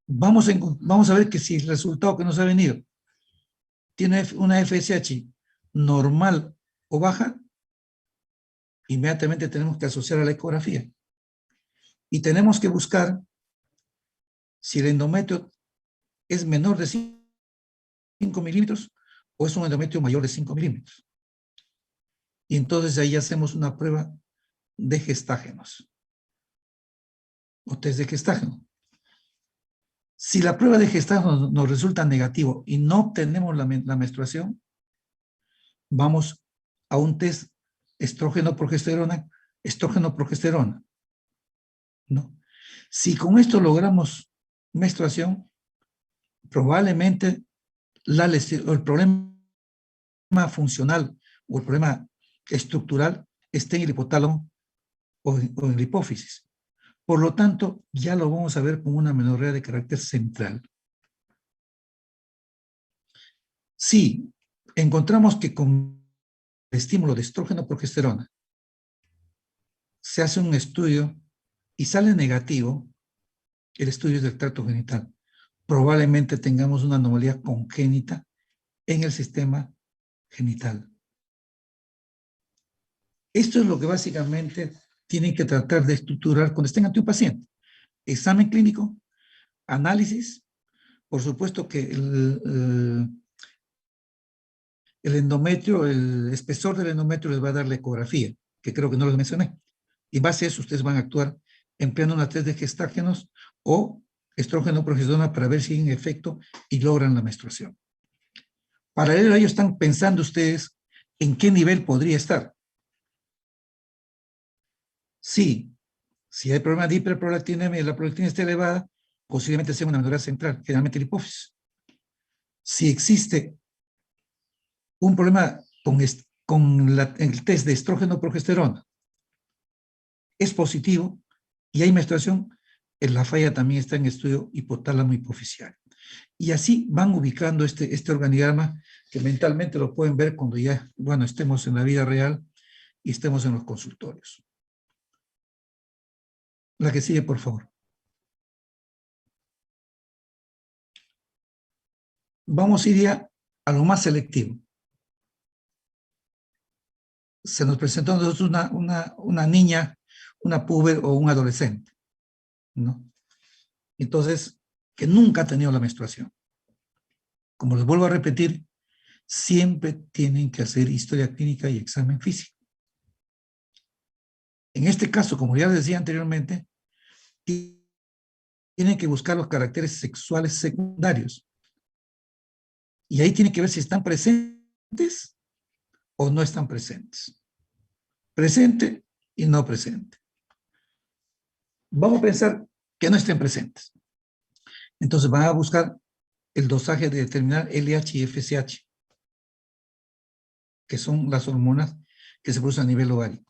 Speaker 1: Vamos a ver que si el resultado que nos ha venido tiene una FSH normal o baja, inmediatamente tenemos que asociar a la ecografía. Y tenemos que buscar si el endometrio es menor de 5 milímetros o es un endometrio mayor de 5 milímetros. Y entonces ahí hacemos una prueba de gestágenos o test de gestágeno. Si la prueba de gestágeno nos resulta negativo y no obtenemos la menstruación, vamos a un test estrógeno-progesterona, ¿no? Si con esto logramos menstruación, probablemente el problema funcional o el problema estructural esté en el hipotálamo o en la hipófisis. Por lo tanto, ya lo vamos a ver como una amenorrea de carácter central. Si encontramos que con el estímulo de estrógeno-progesterona se hace un estudio y sale negativo, el estudio es del tracto genital, probablemente tengamos una anomalía congénita en el sistema genital. Esto es lo que básicamente tienen que tratar de estructurar cuando estén ante un paciente. Examen clínico, análisis, por supuesto que el endometrio, el espesor del endometrio les va a dar la ecografía, que creo que no les mencioné. Y en base a eso ustedes van a actuar empleando una test de gestágenos o estrógeno progesterona para ver si hay un efecto y logran la menstruación. Paralelo a ello están pensando ustedes en qué nivel podría estar. Sí, si hay problema de hiperprolactinemia y la prolactina está elevada, posiblemente sea una amenorrea central, generalmente la hipófisis. Si existe un problema con el test de estrógeno-progesterona, es positivo y hay menstruación, la falla también está en estudio hipotálamo hipoficiario. Y así van ubicando este organigrama que mentalmente lo pueden ver cuando ya, bueno, estemos en la vida real y estemos en los consultorios. La que sigue, por favor. Vamos a ir ya a lo más selectivo. Se nos presentó a nosotros una niña, una puber o un adolescente, ¿no? Entonces, que nunca ha tenido la menstruación. Como les vuelvo a repetir, siempre tienen que hacer historia clínica y examen físico. En este caso, como ya les decía anteriormente, tienen que buscar los caracteres sexuales secundarios. Y ahí tienen que ver si están presentes o no están presentes. Presente y no presente. Vamos a pensar que no estén presentes. Entonces van a buscar el dosaje de determinar LH y FSH, que son las hormonas que se producen a nivel ovárico.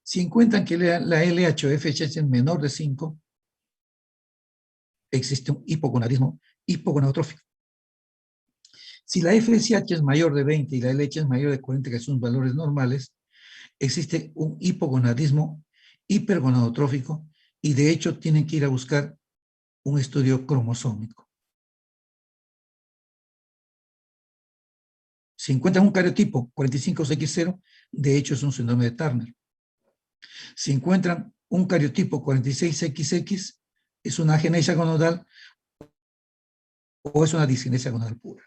Speaker 1: Si encuentran que la LH o FSH es menor de 5, existe un hipogonadismo hipogonadotrófico. Si la FSH es mayor de 20 y la LH es mayor de 40, que son valores normales, existe un hipogonadismo hipergonadotrófico y de hecho tienen que ir a buscar un estudio cromosómico. Si encuentran un cariotipo 45XX0, de hecho es un síndrome de Turner. Si encuentran un cariotipo 46XX, es una agenesia gonadal o es una disgenesia gonadal pura.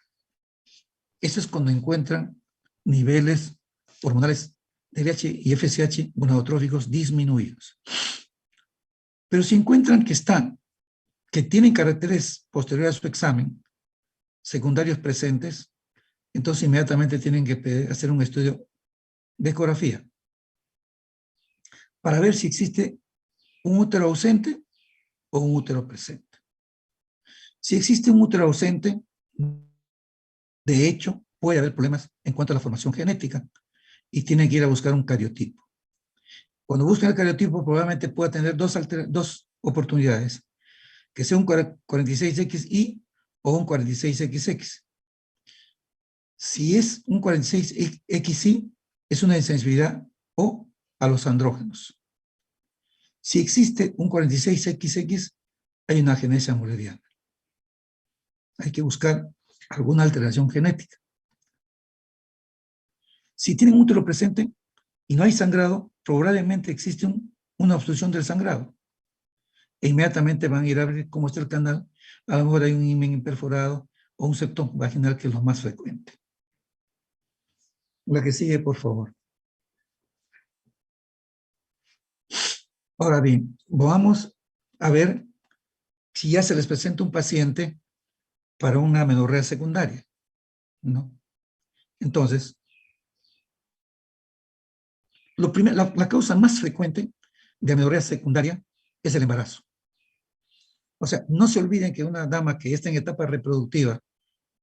Speaker 1: Eso es cuando encuentran niveles hormonales de LH y FSH gonadotróficos disminuidos. Pero si encuentran que tienen caracteres posteriores a su examen, secundarios presentes, entonces inmediatamente tienen que hacer un estudio de ecografía para ver si existe un útero ausente o un útero presente. Si existe un útero ausente, de hecho, puede haber problemas en cuanto a la formación genética y tienen que ir a buscar un cariotipo. Cuando buscan el cariotipo, probablemente pueda tener dos oportunidades, que sea un 46XY o un 46XX. Si es un 46XY, es una insensibilidad o a los andrógenos. Si existe un 46XX, hay una agenesia mulleriana. Hay que buscar alguna alteración genética. Si tienen útero presente y no hay sangrado, probablemente existe una obstrucción del sangrado. E inmediatamente van a ir a ver cómo está el canal. A lo mejor hay un himen perforado o un septo vaginal, que es lo más frecuente. La que sigue, por favor. Ahora bien, vamos a ver si ya se les presenta un paciente para una amenorrea secundaria, ¿no? Entonces, la causa más frecuente de amenorrea secundaria es el embarazo. O sea, no se olviden que una dama que está en etapa reproductiva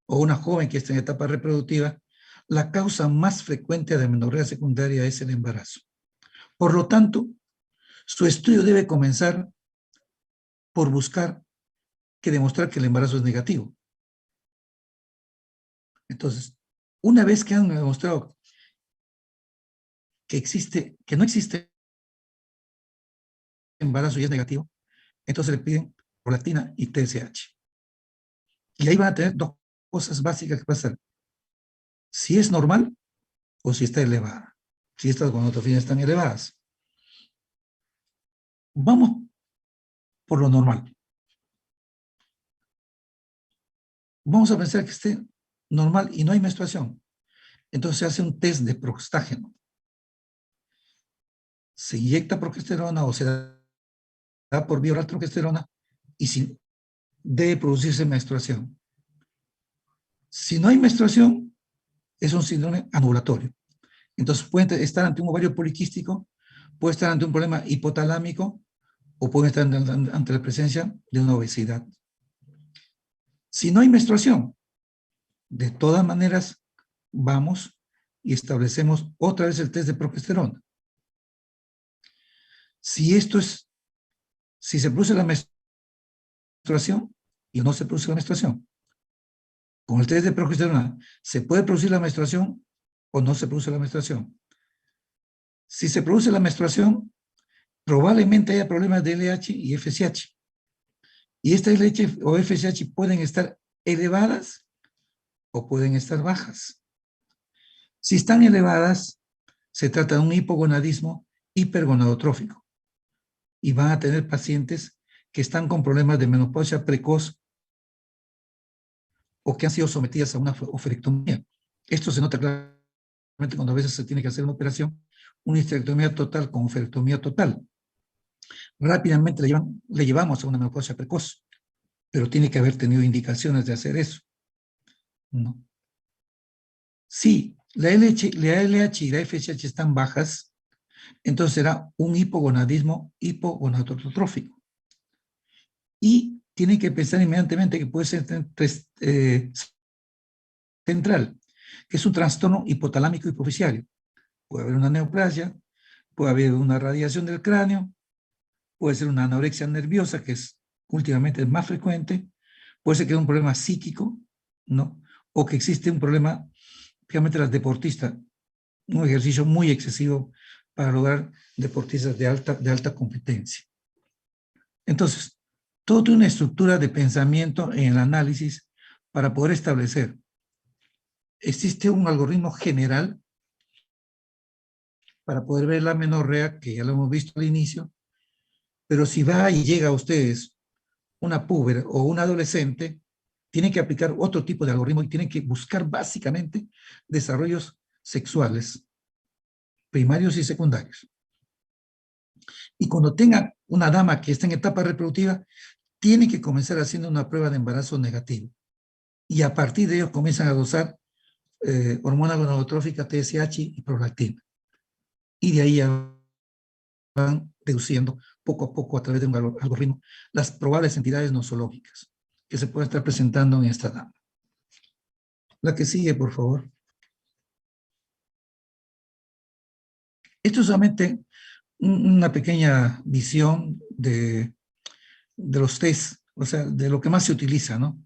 Speaker 1: o una joven que está en etapa reproductiva, la causa más frecuente de amenorrea secundaria es el embarazo. Por lo tanto, su estudio debe comenzar por buscar demostrar que el embarazo es negativo. Entonces, una vez que han demostrado que no existe embarazo y es negativo, entonces le piden prolactina y TSH. Y ahí van a tener dos cosas básicas que pasan. Si es normal o si está elevada. Si estas gonadotrofinas están elevadas. Vamos por lo normal. Vamos a pensar que esté normal y no hay menstruación. Entonces se hace un test de prostágeno. Se inyecta progesterona o se da por vía oral progesterona y si debe producirse menstruación. Si no hay menstruación, es un síndrome anovulatorio. Entonces puede estar ante un ovario poliquístico, puede estar ante un problema hipotalámico o puede estar ante la presencia de una obesidad. Si no hay menstruación, de todas maneras vamos y establecemos otra vez el test de progesterona. Si se produce la menstruación y no se produce la menstruación, con el test de progesterona, ¿se puede producir la menstruación o no se produce la menstruación? Si se produce la menstruación, probablemente haya problemas de LH y FSH. Y esta LH o FSH pueden estar elevadas o pueden estar bajas. Si están elevadas, se trata de un hipogonadismo hipergonadotrófico. Y van a tener pacientes que están con problemas de menopausia precoz o que han sido sometidas a una oferectomía. Esto se nota claramente cuando a veces se tiene que hacer una operación, una histerectomía total con oferectomía total. Rápidamente le llevamos a una menopausia precoz, pero tiene que haber tenido indicaciones de hacer eso, ¿no? Si la LH y la FSH están bajas, entonces será un hipogonadismo hipogonadotrófico. Y tienen que pensar inmediatamente que puede ser central, que es un trastorno hipotalámico hipoficiario. Puede haber una neoplasia, puede haber una radiación del cráneo, puede ser una anorexia nerviosa, que es últimamente más frecuente, puede ser que haya un problema psíquico, ¿no? O que existe un problema, especialmente las deportistas, un ejercicio muy excesivo para lograr deportistas de alta competencia. Entonces, todo tiene una estructura de pensamiento en el análisis para poder establecer. Existe un algoritmo general para poder ver la menorrea, que ya lo hemos visto al inicio, pero si va y llega a ustedes una puber o un adolescente, tienen que aplicar otro tipo de algoritmo y tienen que buscar básicamente desarrollos sexuales primarios y secundarios. Y cuando tenga una dama que está en etapa reproductiva, tiene que comenzar haciendo una prueba de embarazo negativo. Y a partir de ello comienzan a dosar hormona gonadotrófica, TSH y prolactina. Y de ahí ya van reduciendo poco a poco a través de un algoritmo las probables entidades nosológicas que se pueden estar presentando en esta dama. La que sigue, por favor. Esto es solamente una pequeña visión de los test, o sea, de lo que más se utiliza, ¿no?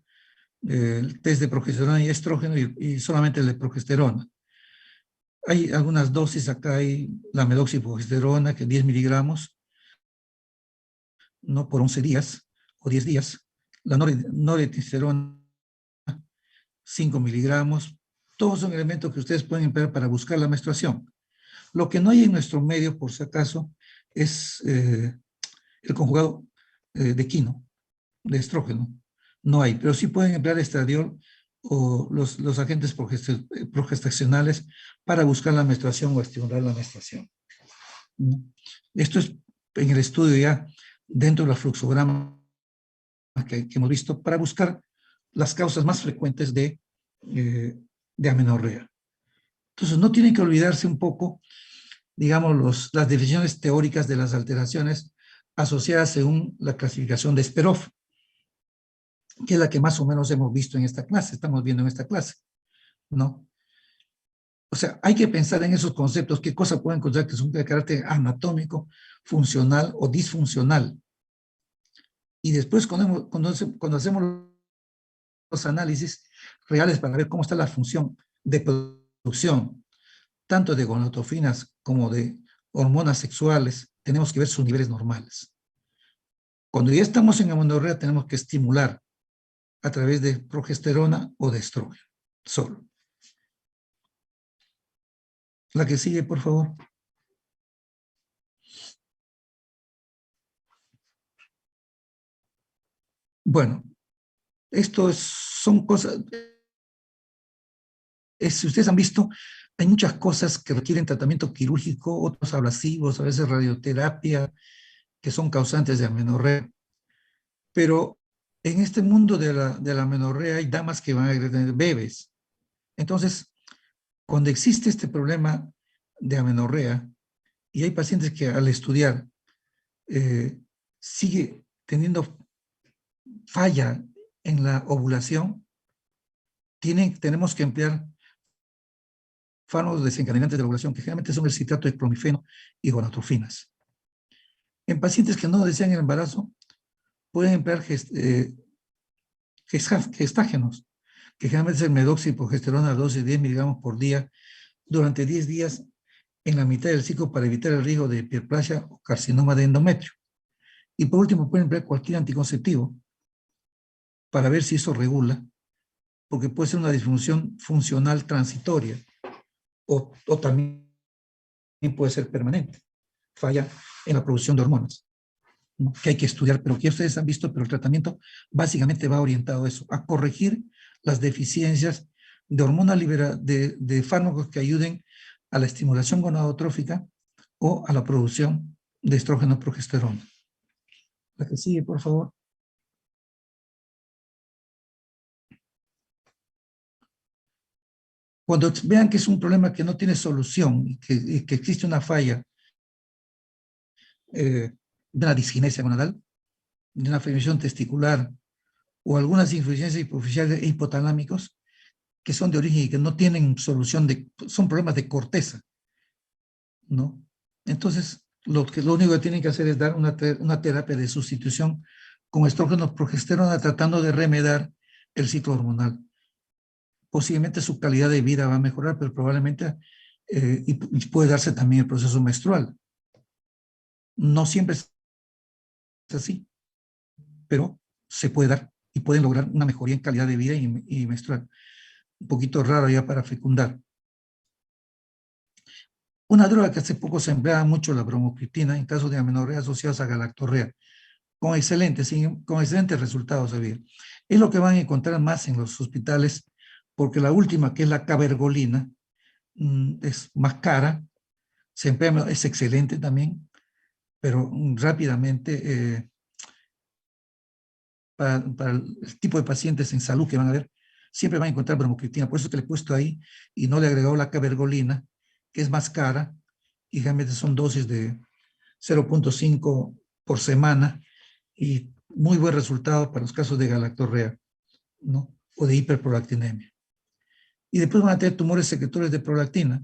Speaker 1: El test de progesterona y estrógeno y solamente el de progesterona. Hay algunas dosis acá, hay la medoxiprogesterona, que 10 miligramos, ¿no? Por 11 días o 10 días. La noretisterona, 5 miligramos. Todos son elementos que ustedes pueden emplear para buscar la menstruación. Lo que no hay en nuestro medio, por si acaso, es el conjugado de quino, de estrógeno. No hay, pero sí pueden emplear estradiol o los agentes progestacionales para buscar la menstruación o estimular la menstruación. Esto es en el estudio ya dentro del fluxograma que hemos visto para buscar las causas más frecuentes de amenorrea. Entonces, no tienen que olvidarse un poco, digamos, las definiciones teóricas de las alteraciones asociadas según la clasificación de Speroff, que es la que más o menos hemos visto en esta clase, estamos viendo en esta clase, ¿no? O sea, hay que pensar en esos conceptos, qué cosas pueden encontrar que son de carácter anatómico, funcional o disfuncional. Y después, cuando hacemos los análisis reales para ver cómo está la función de producción, tanto de gonadotrofinas como de hormonas sexuales, tenemos que ver sus niveles normales. Cuando ya estamos en amenorrea, tenemos que estimular a través de progesterona o de estrógeno, solo. La que sigue, por favor. Bueno, son cosas, si ustedes han visto, hay muchas cosas que requieren tratamiento quirúrgico, otros ablasivos, a veces radioterapia, que son causantes de amenorrea. Pero en este mundo de la amenorrea hay damas que van a tener bebés. Entonces, cuando existe este problema de amenorrea, y hay pacientes que al estudiar sigue teniendo falla en la ovulación, tenemos que emplear fármacos desencadenantes de la ovulación, que generalmente son el citrato de clomifeno y gonadotrofinas. En pacientes que no desean el embarazo, pueden emplear gestágenos, que generalmente es el medoxiprogesterona a dosis de 10 miligramos por día durante 10 días en la mitad del ciclo para evitar el riesgo de hiperplasia o carcinoma de endometrio. Y por último, pueden emplear cualquier anticonceptivo para ver si eso regula, porque puede ser una disfunción funcional transitoria o también puede ser permanente, falla en la producción de hormonas, ¿no? Que hay que estudiar, pero que ustedes han visto, pero el tratamiento básicamente va orientado a eso, a corregir las deficiencias de hormonas de fármacos que ayuden a la estimulación gonadotrófica o a la producción de estrógeno progesterona. La que sigue, por favor. Cuando vean que es un problema que no tiene solución y que existe una falla de una disginesia gonadal, de una fibrilación testicular o algunas insuficiencias hipoficiales e hipotalámicos que son de origen y que no tienen solución, son problemas de corteza, ¿no? Entonces, lo único que tienen que hacer es dar una terapia de sustitución con estrógeno progesterona tratando de remediar el ciclo hormonal. Posiblemente su calidad de vida va a mejorar, pero probablemente y puede darse también el proceso menstrual. No siempre es así, pero se puede dar y pueden lograr una mejoría en calidad de vida y menstrual. Un poquito raro ya para fecundar. Una droga que hace poco se empleaba mucho, la bromocriptina, en casos de amenorrea asociados a galactorrea, con excelentes resultados. Es lo que van a encontrar más en los hospitales, porque la última, que es la cabergolina, es más cara, se emplea, es excelente también, pero rápidamente para el tipo de pacientes en salud que van a ver, siempre van a encontrar bromocriptina. Por eso que le he puesto ahí y no le he agregado la cabergolina, que es más cara, y realmente son dosis de 0.5 por semana y muy buen resultado para los casos de galactorrea, ¿no? O de hiperprolactinemia. Y después van a tener tumores secretores de prolactina,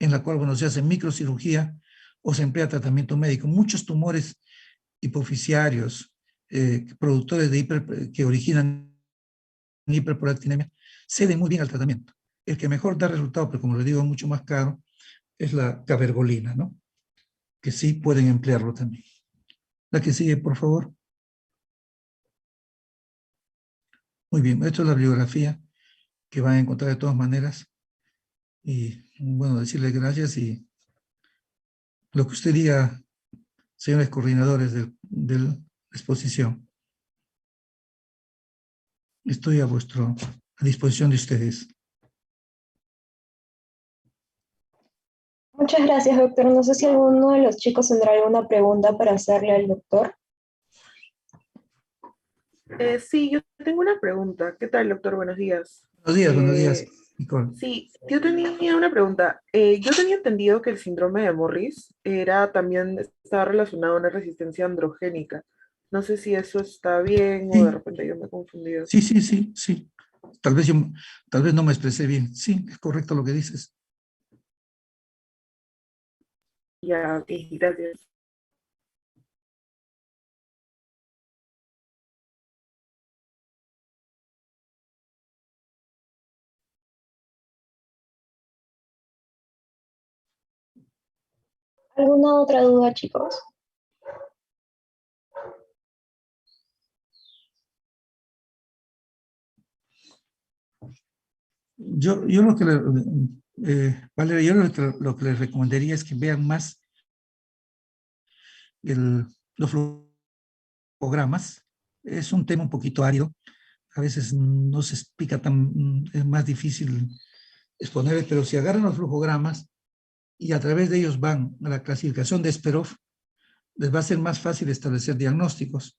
Speaker 1: en la cual, bueno, se hace microcirugía o se emplea tratamiento médico. Muchos tumores hipofisiarios, productores de que originan hiperprolactinemia, ceden muy bien al tratamiento. El que mejor da resultado, pero como les digo, mucho más caro, es la cabergolina, ¿no? Que sí pueden emplearlo también. La que sigue, por favor. Muy bien, esto es la bibliografía que van a encontrar de todas maneras. Y bueno, decirles gracias y lo que usted diga, señores coordinadores de la exposición. Estoy a disposición de ustedes.
Speaker 2: Muchas gracias, doctor. No sé si alguno de los chicos tendrá alguna pregunta para hacerle al doctor.
Speaker 3: Sí, yo tengo una pregunta. ¿Qué tal, doctor? Buenos días.
Speaker 1: Buenos días, Nicole.
Speaker 3: Sí, yo tenía una pregunta. Yo tenía entendido que el síndrome de Morris estaba relacionado a una resistencia androgénica. No sé si eso está bien o de
Speaker 1: Sí,
Speaker 3: repente yo me he confundido.
Speaker 1: sí. Tal vez no me expresé bien. Sí, es correcto lo que dices.
Speaker 3: Ya, ok, gracias.
Speaker 2: ¿Alguna otra duda, chicos?
Speaker 1: Yo lo que Valeria, lo que les recomendaría es que vean más los flujogramas. Es un tema un poquito árido. A veces no se explica es más difícil exponer, pero si agarran los flujogramas y a través de ellos van a la clasificación de Esperov, les va a ser más fácil establecer diagnósticos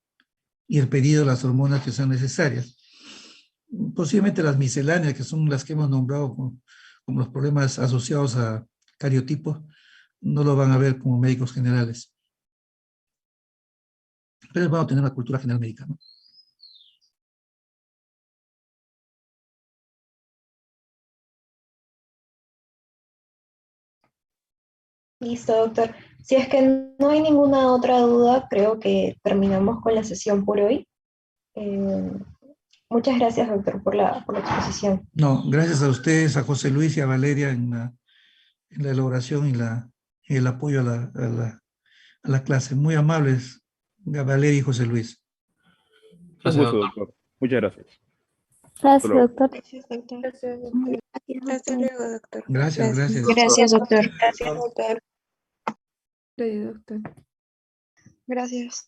Speaker 1: y el pedido de las hormonas que sean necesarias. Posiblemente las misceláneas, que son las que hemos nombrado como los problemas asociados a cariotipos, no lo van a ver como médicos generales. Pero ellos van a tener una cultura general médica, ¿no?
Speaker 2: Listo, doctor. Si es que no hay ninguna otra duda, creo que terminamos con la sesión por hoy. Eh, Muchas gracias, doctor, por la exposición.
Speaker 1: No, gracias a ustedes, a José Luis y a Valeria en la elaboración y el apoyo a la clase. Muy amables, Valeria y José Luis.
Speaker 4: Un gusto, doctor. Muchas gracias.
Speaker 5: Gracias, doctor.
Speaker 6: Gracias, doctor.
Speaker 3: Gracias, doctor.
Speaker 6: Hasta luego, doctor.
Speaker 1: Gracias.
Speaker 5: Gracias, doctor.
Speaker 6: Gracias, doctor.
Speaker 3: Gracias, doctor.
Speaker 6: Gracias.